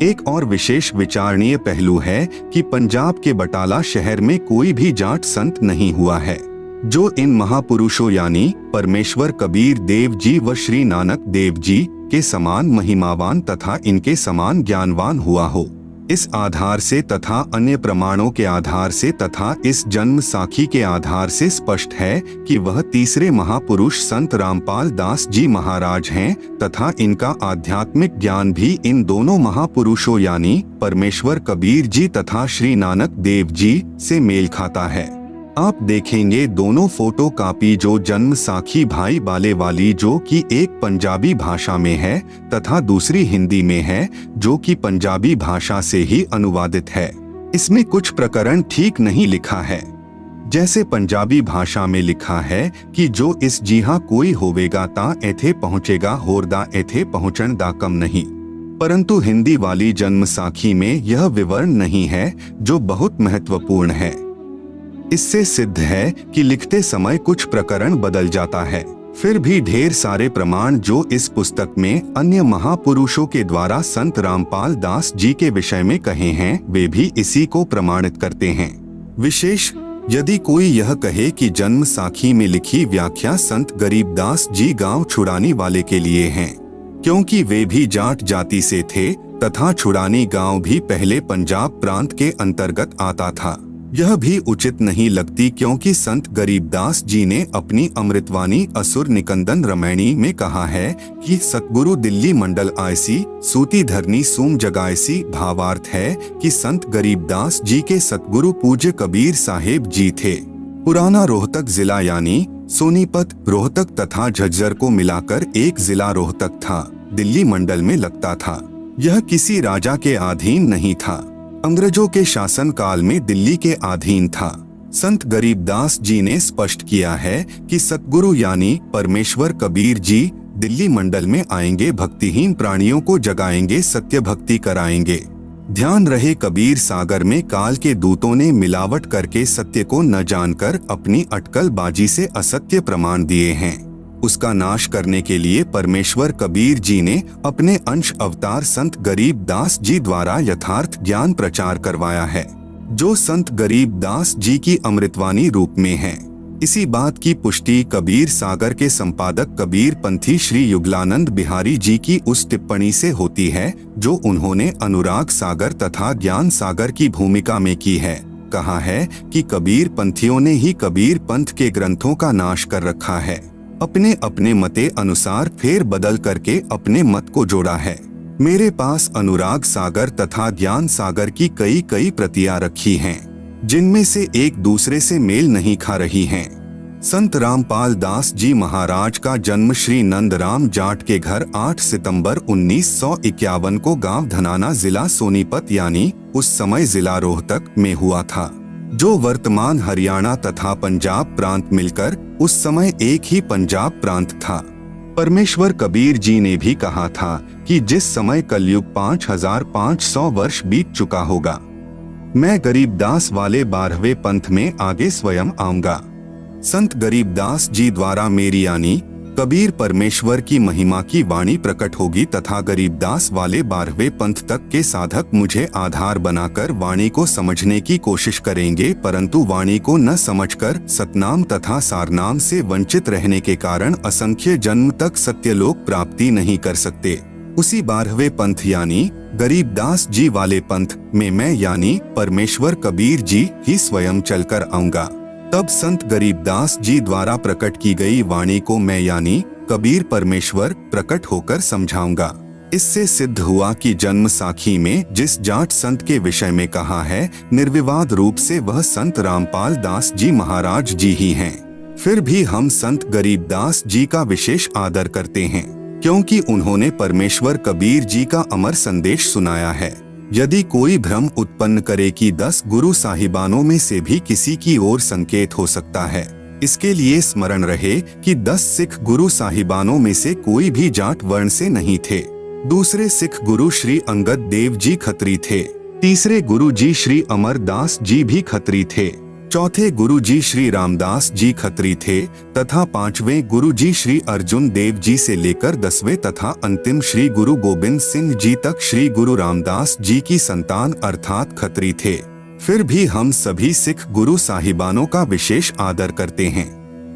एक और विशेष विचारणीय पहलू है कि पंजाब के बटाला शहर में कोई भी जाट संत नहीं हुआ है। जो इन महापुरुषों यानी परमेश्वर कबीर देव जी व श्री नानक देव जी के समान महिमावान तथा इनके समान ज्ञानवान हुआ हो। इस आधार से तथा अन्य प्रमाणों के आधार से तथा इस जन्म साखी के आधार से स्पष्ट है कि वह तीसरे महापुरुष संत रामपाल दास जी महाराज हैं तथा इनका आध्यात्मिक ज्ञान भी इन दोनों महापुरुषों यानी परमेश्वर कबीर जी तथा श्री नानक देव जी से मेल खाता है। आप देखेंगे दोनों फोटो कापी जो जन्म साखी भाई बाले वाली जो कि एक पंजाबी भाषा में है तथा दूसरी हिंदी में है जो कि पंजाबी भाषा से ही अनुवादित है। इसमें कुछ प्रकरण ठीक नहीं लिखा है। जैसे पंजाबी भाषा में लिखा है कि जो इस जिहा कोई होवेगा ता एथे पहुँचेगा होरदा एथे पहुँचन दा कम नहीं, परंतु हिंदी वाली जन्म साखी में यह विवरण नहीं है जो बहुत महत्वपूर्ण है। इससे सिद्ध है कि लिखते समय कुछ प्रकरण बदल जाता है। फिर भी ढेर सारे प्रमाण जो इस पुस्तक में अन्य महापुरुषों के द्वारा संत रामपाल दास जी के विषय में कहे हैं वे भी इसी को प्रमाणित करते हैं। विशेष यदि कोई यह कहे कि जन्म साखी में लिखी व्याख्या संत गरीबदास जी गांव छुड़ानी वाले के लिए हैं, क्योंकि वे भी जाट जाति से थे तथा छुड़ानी गांव भी पहले पंजाब प्रांत के अंतर्गत आता था, यह भी उचित नहीं लगती, क्योंकि संत गरीबदास जी ने अपनी अमृतवाणी असुर निकंदन रमैणी में कहा है कि सतगुरु दिल्ली मंडल आयसी सूती धरनी सूम जगायसी। भावार्थ है कि संत गरीबदास जी के सतगुरु पूज्य कबीर साहेब जी थे। पुराना रोहतक जिला यानी सोनीपत, रोहतक तथा झज्जर को मिलाकर एक जिला रोहतक था, दिल्ली मंडल में लगता था। यह किसी राजा के अधीन नहीं था, अंग्रेजों के शासन काल में दिल्ली के अधीन था। संत गरीबदास जी ने स्पष्ट किया है कि सतगुरु यानी परमेश्वर कबीर जी दिल्ली मंडल में आएंगे, भक्तिहीन प्राणियों को जगाएंगे, सत्य भक्ति कराएंगे। ध्यान रहे कबीर सागर में काल के दूतों ने मिलावट करके सत्य को न जानकर अपनी अटकलबाजी से असत्य प्रमाण दिए हैं। उसका नाश करने के लिए परमेश्वर कबीर जी ने अपने अंश अवतार संत गरीबदास जी द्वारा यथार्थ ज्ञान प्रचार करवाया है, जो संत गरीबदास जी की अमृतवाणी रूप में है। इसी बात की पुष्टि कबीर सागर के संपादक कबीर पंथी श्री युगलानंद बिहारी जी की उस टिप्पणी से होती है जो उन्होंने अनुराग सागर तथा ज्ञान सागर की भूमिका में की है। कहा है कि कबीर पंथियों ने ही कबीर पंथ के ग्रंथों का नाश कर रखा है, अपने अपने मते अनुसार फेर बदल करके अपने मत को जोड़ा है। मेरे पास अनुराग सागर तथा ज्ञान सागर की कई प्रतियां रखी हैं, जिनमें से एक दूसरे से मेल नहीं खा रही हैं। संत रामपाल दास जी महाराज का जन्म श्री नंदराम जाट के घर 8 सितंबर 1951 को गांव धनाना जिला सोनीपत यानी उस समय जिला रोहतक में हुआ था, जो वर्तमान हरियाणा तथा पंजाब प्रांत मिलकर उस समय एक ही पंजाब प्रांत था। परमेश्वर कबीर जी ने भी कहा था कि जिस समय कलयुग 5500 वर्ष बीत चुका होगा, मैं गरीबदास वाले 12वें पंथ में आगे स्वयं आऊंगा। संत गरीबदास जी द्वारा मेरी यानी कबीर परमेश्वर की महिमा की वाणी प्रकट होगी तथा गरीबदास वाले 12वें पंथ तक के साधक मुझे आधार बनाकर वाणी को समझने की कोशिश करेंगे, परंतु वाणी को न समझकर सतनाम तथा सारनाम से वंचित रहने के कारण असंख्य जन्म तक सत्यलोक प्राप्ति नहीं कर सकते। उसी 12वें पंथ यानी गरीबदास जी वाले पंथ में मैं यानी परमेश्वर कबीर जी ही स्वयं चलकर आऊंगा। तब संत गरीबदास जी द्वारा प्रकट की गई वाणी को मैं यानी कबीर परमेश्वर प्रकट होकर समझाऊंगा। इससे सिद्ध हुआ कि जन्म साखी में जिस जाट संत के विषय में कहा है, निर्विवाद रूप से वह संत रामपाल दास जी महाराज जी ही हैं। फिर भी हम संत गरीबदास जी का विशेष आदर करते हैं, क्योंकि उन्होंने परमेश्वर कबीर जी का अमर संदेश सुनाया है। यदि कोई भ्रम उत्पन्न करे कि 10 गुरु साहिबानों में से भी किसी की ओर संकेत हो सकता है, इसके लिए स्मरण रहे कि 10 सिख गुरु साहिबानों में से कोई भी जाट वर्ण से नहीं थे। दूसरे सिख गुरु श्री अंगद देव जी खत्री थे, तीसरे गुरु जी श्री अमरदास जी भी खत्री थे, चौथे गुरु जी श्री रामदास जी खत्री थे तथा 5वें गुरु जी श्री अर्जुन देव जी से लेकर 10वें तथा अंतिम श्री गुरु गोविंद सिंह जी तक श्री गुरु रामदास जी की संतान अर्थात खत्री थे। फिर भी हम सभी सिख गुरु साहिबानों का विशेष आदर करते हैं।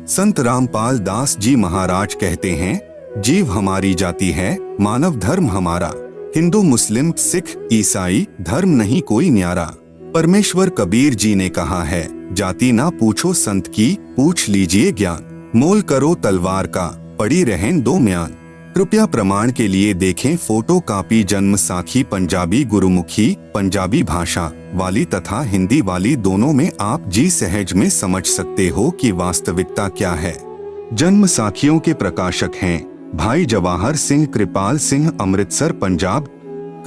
संत रामपाल दास जी महाराज कहते हैं, जीव हमारी जाति है, मानव धर्म हमारा। हिंदू मुस्लिम सिख ईसाई धर्म नहीं कोई न्यारा। परमेश्वर कबीर जी ने कहा है, जाति ना पूछो संत की, पूछ लीजिए ज्ञान। मोल करो तलवार का, पड़ी रहें दो म्यान। कृपया प्रमाण के लिए देखें फोटो कॉपी जन्म साखी पंजाबी गुरुमुखी पंजाबी भाषा वाली तथा हिंदी वाली दोनों में आप जी सहज में समझ सकते हो कि वास्तविकता क्या है। जन्म साखियों के प्रकाशक हैं भाई जवाहर सिंह कृपाल सिंह, अमृतसर पंजाब।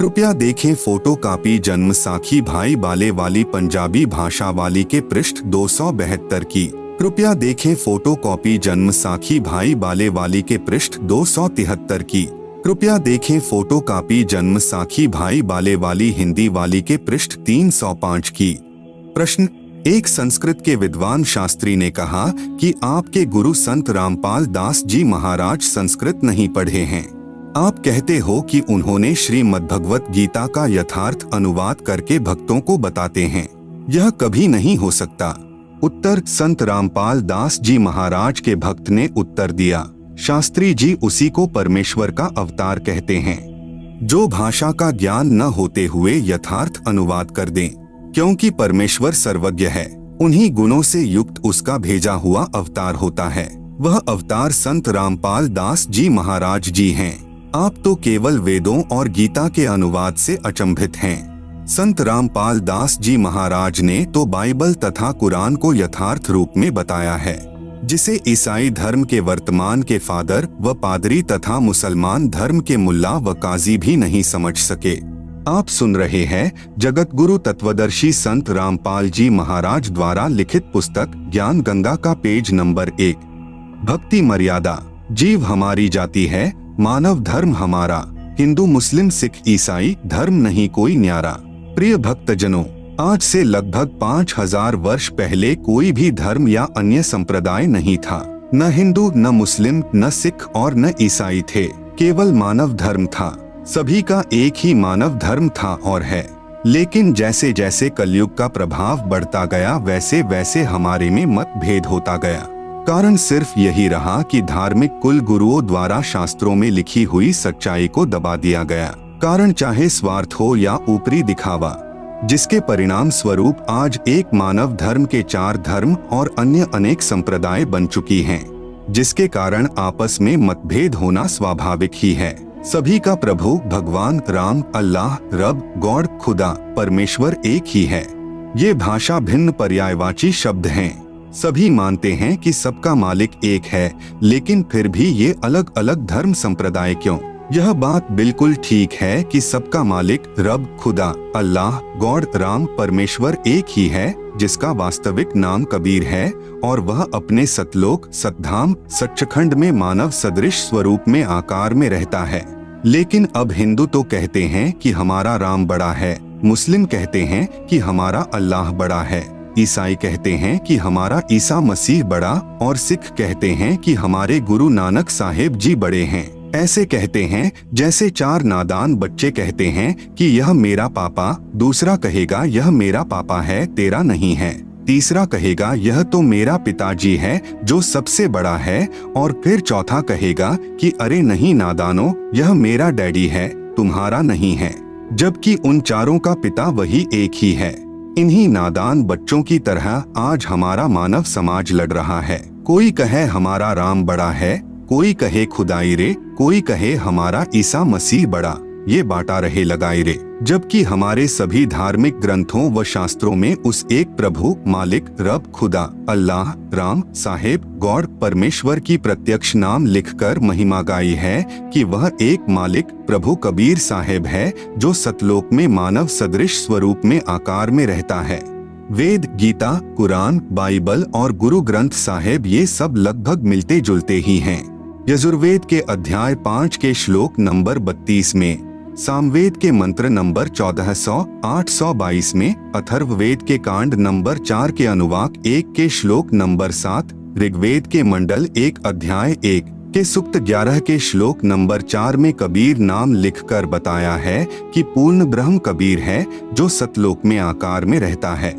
कृपया देखें फोटो कॉपी जन्म साखी भाई बाले वाली पंजाबी भाषा वाली के पृष्ठ 272 की। कृपया देखें फोटो कॉपी जन्म साखी भाई बाले वाली के पृष्ठ 273 की। कृपया देखें फोटो कॉपी जन्म साखी भाई बाले वाली हिंदी वाली के पृष्ठ 305 की। प्रश्न 1, संस्कृत के विद्वान शास्त्री ने कहा कि आपके गुरु संत रामपाल दास जी महाराज संस्कृत नहीं पढ़े हैं। आप कहते हो कि उन्होंने श्रीमद्भगवत गीता का यथार्थ अनुवाद करके भक्तों को बताते हैं। यह कभी नहीं हो सकता। उत्तर, संत रामपाल दास जी महाराज के भक्त ने उत्तर दिया, शास्त्री जी उसी को परमेश्वर का अवतार कहते हैं, जो भाषा का ज्ञान न होते हुए यथार्थ अनुवाद कर दें। क्योंकि परमेश्वर सर्वज्ञ है, उन्हीं गुणों से युक्त उसका भेजा हुआ अवतार होता है। वह अवतार संत रामपाल दास जी महाराज जी हैं। आप तो केवल वेदों और गीता के अनुवाद से अचंभित हैं। संत रामपाल दास जी महाराज ने तो बाइबल तथा कुरान को यथार्थ रूप में बताया है, जिसे ईसाई धर्म के वर्तमान के फादर व पादरी तथा मुसलमान धर्म के मुल्ला व काजी भी नहीं समझ सके। आप सुन रहे हैं जगत गुरु तत्वदर्शी संत रामपाल जी महाराज द्वारा लिखित पुस्तक ज्ञान गंगा का पेज नंबर 1, भक्ति मर्यादा। जीव हमारी जाति है, मानव धर्म हमारा। हिंदू मुस्लिम सिख ईसाई धर्म नहीं कोई न्यारा। प्रिय भक्तजनों, आज से लगभग 5000 वर्ष पहले कोई भी धर्म या अन्य संप्रदाय नहीं था। न हिंदू, न मुस्लिम, न सिख और न ईसाई थे। केवल मानव धर्म था। सभी का एक ही मानव धर्म था और है। लेकिन जैसे जैसे कलयुग का प्रभाव बढ़ता गया, वैसे वैसे हमारे में मतभेद होता गया। कारण सिर्फ यही रहा कि धार्मिक कुल गुरुओं द्वारा शास्त्रों में लिखी हुई सच्चाई को दबा दिया गया। कारण चाहे स्वार्थ हो या ऊपरी दिखावा, जिसके परिणाम स्वरूप आज एक मानव धर्म के 4 धर्म और अन्य अनेक संप्रदाय बन चुकी हैं, जिसके कारण आपस में मतभेद होना स्वाभाविक ही है। सभी का प्रभु भगवान राम, अल्लाह, रब, गॉड, खुदा, परमेश्वर एक ही है। ये भाषा भिन्न पर्यायवाची शब्द हैं। सभी मानते हैं कि सबका मालिक एक है, लेकिन फिर भी ये अलग अलग धर्म संप्रदाय क्यों? यह बात बिल्कुल ठीक है कि सबका मालिक रब, खुदा, अल्लाह, गॉड, राम, परमेश्वर एक ही है, जिसका वास्तविक नाम कबीर है और वह अपने सतलोक, सतधाम, सच्चखंड में मानव सदृश स्वरूप में आकार में रहता है। लेकिन अब हिंदू तो कहते हैं कि हमारा राम बड़ा है, मुस्लिम कहते हैं कि हमारा अल्लाह बड़ा है, ईसाई कहते हैं कि हमारा ईसा मसीह बड़ा और सिख कहते हैं कि हमारे गुरु नानक साहेब जी बड़े हैं। ऐसे कहते हैं जैसे 4 नादान बच्चे कहते हैं कि यह मेरा पापा, दूसरा कहेगा यह मेरा पापा है, तेरा नहीं है, तीसरा कहेगा यह तो मेरा पिताजी है जो सबसे बड़ा है, और फिर चौथा कहेगा कि अरे नहीं नादानो, यह मेरा डैडी है, तुम्हारा नहीं है, जबकि उन चारों का पिता वही एक ही है। इन्हीं नादान बच्चों की तरह आज हमारा मानव समाज लड़ रहा है। कोई कहे हमारा राम बड़ा है, कोई कहे खुदाई रे, कोई कहे हमारा ईसा मसीह बड़ा। ये बांटा रहे लगाई रे, जबकि हमारे सभी धार्मिक ग्रंथों व शास्त्रों में उस एक प्रभु, मालिक, रब, खुदा, अल्लाह, राम, साहेब, गॉड, परमेश्वर की प्रत्यक्ष नाम लिखकर महिमा गाई है कि वह एक मालिक प्रभु कबीर साहेब है, जो सतलोक में मानव सदृश स्वरूप में आकार में रहता है। वेद, गीता, कुरान, बाइबल और गुरु ग्रंथ साहेब ये सब लगभग मिलते जुलते ही हैं। यजुर्वेद के अध्याय 5 के श्लोक नंबर 32 में, सामवेद के मंत्र नंबर 1400-822 में, अथर्ववेद के कांड नंबर 4 के अनुवाक 1 के श्लोक नंबर 7, ऋग्वेद के मंडल 1 अध्याय 1 के सूक्त 11 के श्लोक नंबर 4 में कबीर नाम लिखकर बताया है कि पूर्ण ब्रह्म कबीर है जो सतलोक में आकार में रहता है।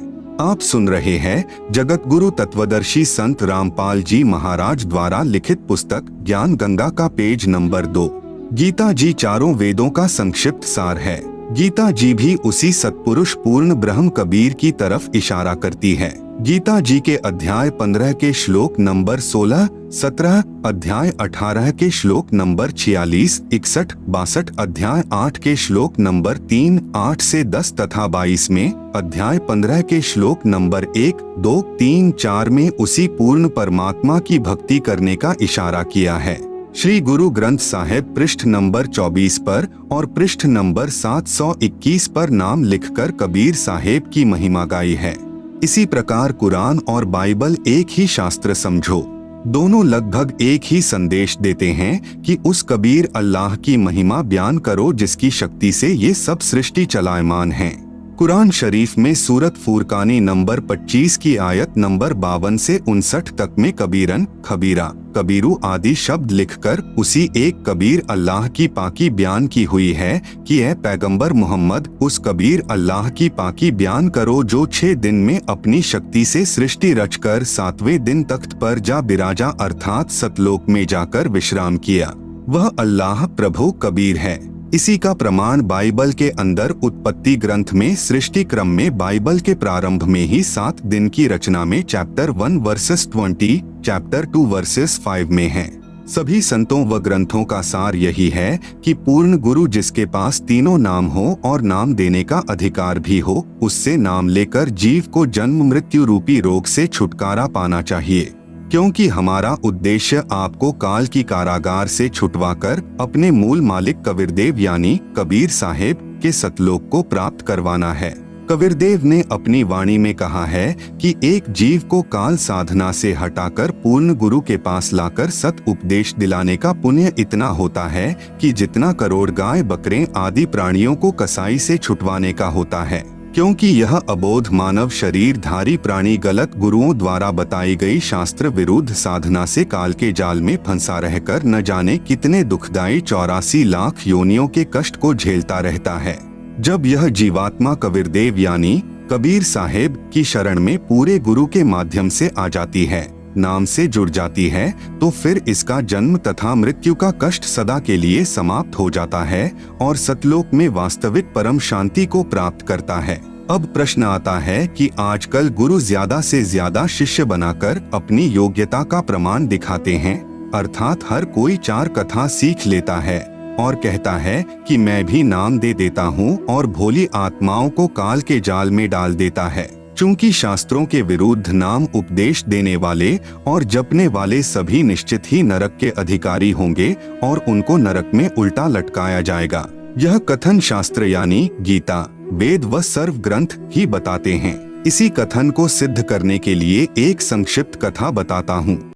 आप सुन रहे हैं जगत गुरु तत्वदर्शी संत रामपाल जी महाराज द्वारा लिखित पुस्तक ज्ञान गंगा का पेज नंबर 2। गीता जी चारों वेदों का संक्षिप्त सार है। गीता जी भी उसी सतपुरुष पूर्ण ब्रह्म कबीर की तरफ इशारा करती है। गीता जी के अध्याय 15 के श्लोक नंबर 16, 17, अध्याय 18 के श्लोक नंबर 46, 61, 62, अध्याय 8 के श्लोक नंबर 3, 8 से 10 तथा 22 में, अध्याय 15 के श्लोक नंबर 1, 2, 3, 4 में उसी पूर्ण परमात्मा की भक्ति करने का इशारा किया है। श्री गुरु ग्रंथ साहिब पृष्ठ नंबर 24 पर और पृष्ठ नंबर 721 पर नाम लिखकर कबीर साहेब की महिमा गाई है। इसी प्रकार कुरान और बाइबल एक ही शास्त्र समझो। दोनों लगभग एक ही संदेश देते हैं कि उस कबीर अल्लाह की महिमा बयान करो जिसकी शक्ति से ये सब सृष्टि चलायमान है। कुरान शरीफ में सूरत फुरकानी नंबर 25 की आयत नंबर 52 से 59 तक में कबीरन, खबीरा, कबीरू आदि शब्द लिखकर उसी एक कबीर अल्लाह की पाकी बयान की हुई है कि ऐ पैगंबर मोहम्मद उस कबीर अल्लाह की पाकी बयान करो जो 6 दिन में अपनी शक्ति से सृष्टि रचकर 7वें दिन तख्त पर जा बिराजा अर्थात सतलोक में जाकर विश्राम किया। वह अल्लाह प्रभु कबीर है। इसी का प्रमाण बाइबल के अंदर उत्पत्ति ग्रंथ में सृष्टि क्रम में बाइबल के प्रारंभ में ही 7 दिन की रचना में चैप्टर 1 वर्सेस 20, चैप्टर 2 वर्सेस 5 में है। सभी संतों व ग्रंथों का सार यही है कि पूर्ण गुरु जिसके पास तीनों नाम हो और नाम देने का अधिकार भी हो, उससे नाम लेकर जीव को जन्म मृत्यु रूपी रोग से छुटकारा पाना चाहिए। क्योंकि हमारा उद्देश्य आपको काल की कारागार से छुटवाकर अपने मूल मालिक कबीरदेव यानी कबीर साहेब के सतलोक को प्राप्त करवाना है। कबीरदेव ने अपनी वाणी में कहा है कि एक जीव को काल साधना से हटाकर पूर्ण गुरु के पास लाकर सत उपदेश दिलाने का पुण्य इतना होता है कि जितना करोड़ गाय बकरे आदि प्राणियों को कसाई से छुटवाने का होता है। क्योंकि यह अबोध मानव शरीरधारी प्राणी गलत गुरुओं द्वारा बताई गई शास्त्र विरुद्ध साधना से काल के जाल में फंसा रहकर न जाने कितने दुखदायी 84 लाख योनियों के कष्ट को झेलता रहता है। जब यह जीवात्मा कबीरदेव यानी कबीर साहेब की शरण में पूरे गुरु के माध्यम से आ जाती है, नाम से जुड़ जाती है, तो फिर इसका जन्म तथा मृत्यु का कष्ट सदा के लिए समाप्त हो जाता है और सतलोक में वास्तविक परम शांति को प्राप्त करता है। अब प्रश्न आता है कि आजकल गुरु ज्यादा से ज्यादा शिष्य बनाकर अपनी योग्यता का प्रमाण दिखाते हैं, अर्थात हर कोई 4 कथा सीख लेता है और कहता है कि मैं भी नाम दे देता हूँ और भोली आत्माओं को काल के जाल में डाल देता है। चूंकि शास्त्रों के विरुद्ध नाम उपदेश देने वाले और जपने वाले सभी निश्चित ही नरक के अधिकारी होंगे और उनको नरक में उल्टा लटकाया जाएगा। यह कथन शास्त्र यानी गीता, वेद व सर्व ग्रंथ ही बताते हैं। इसी कथन को सिद्ध करने के लिए एक संक्षिप्त कथा बताता हूँ।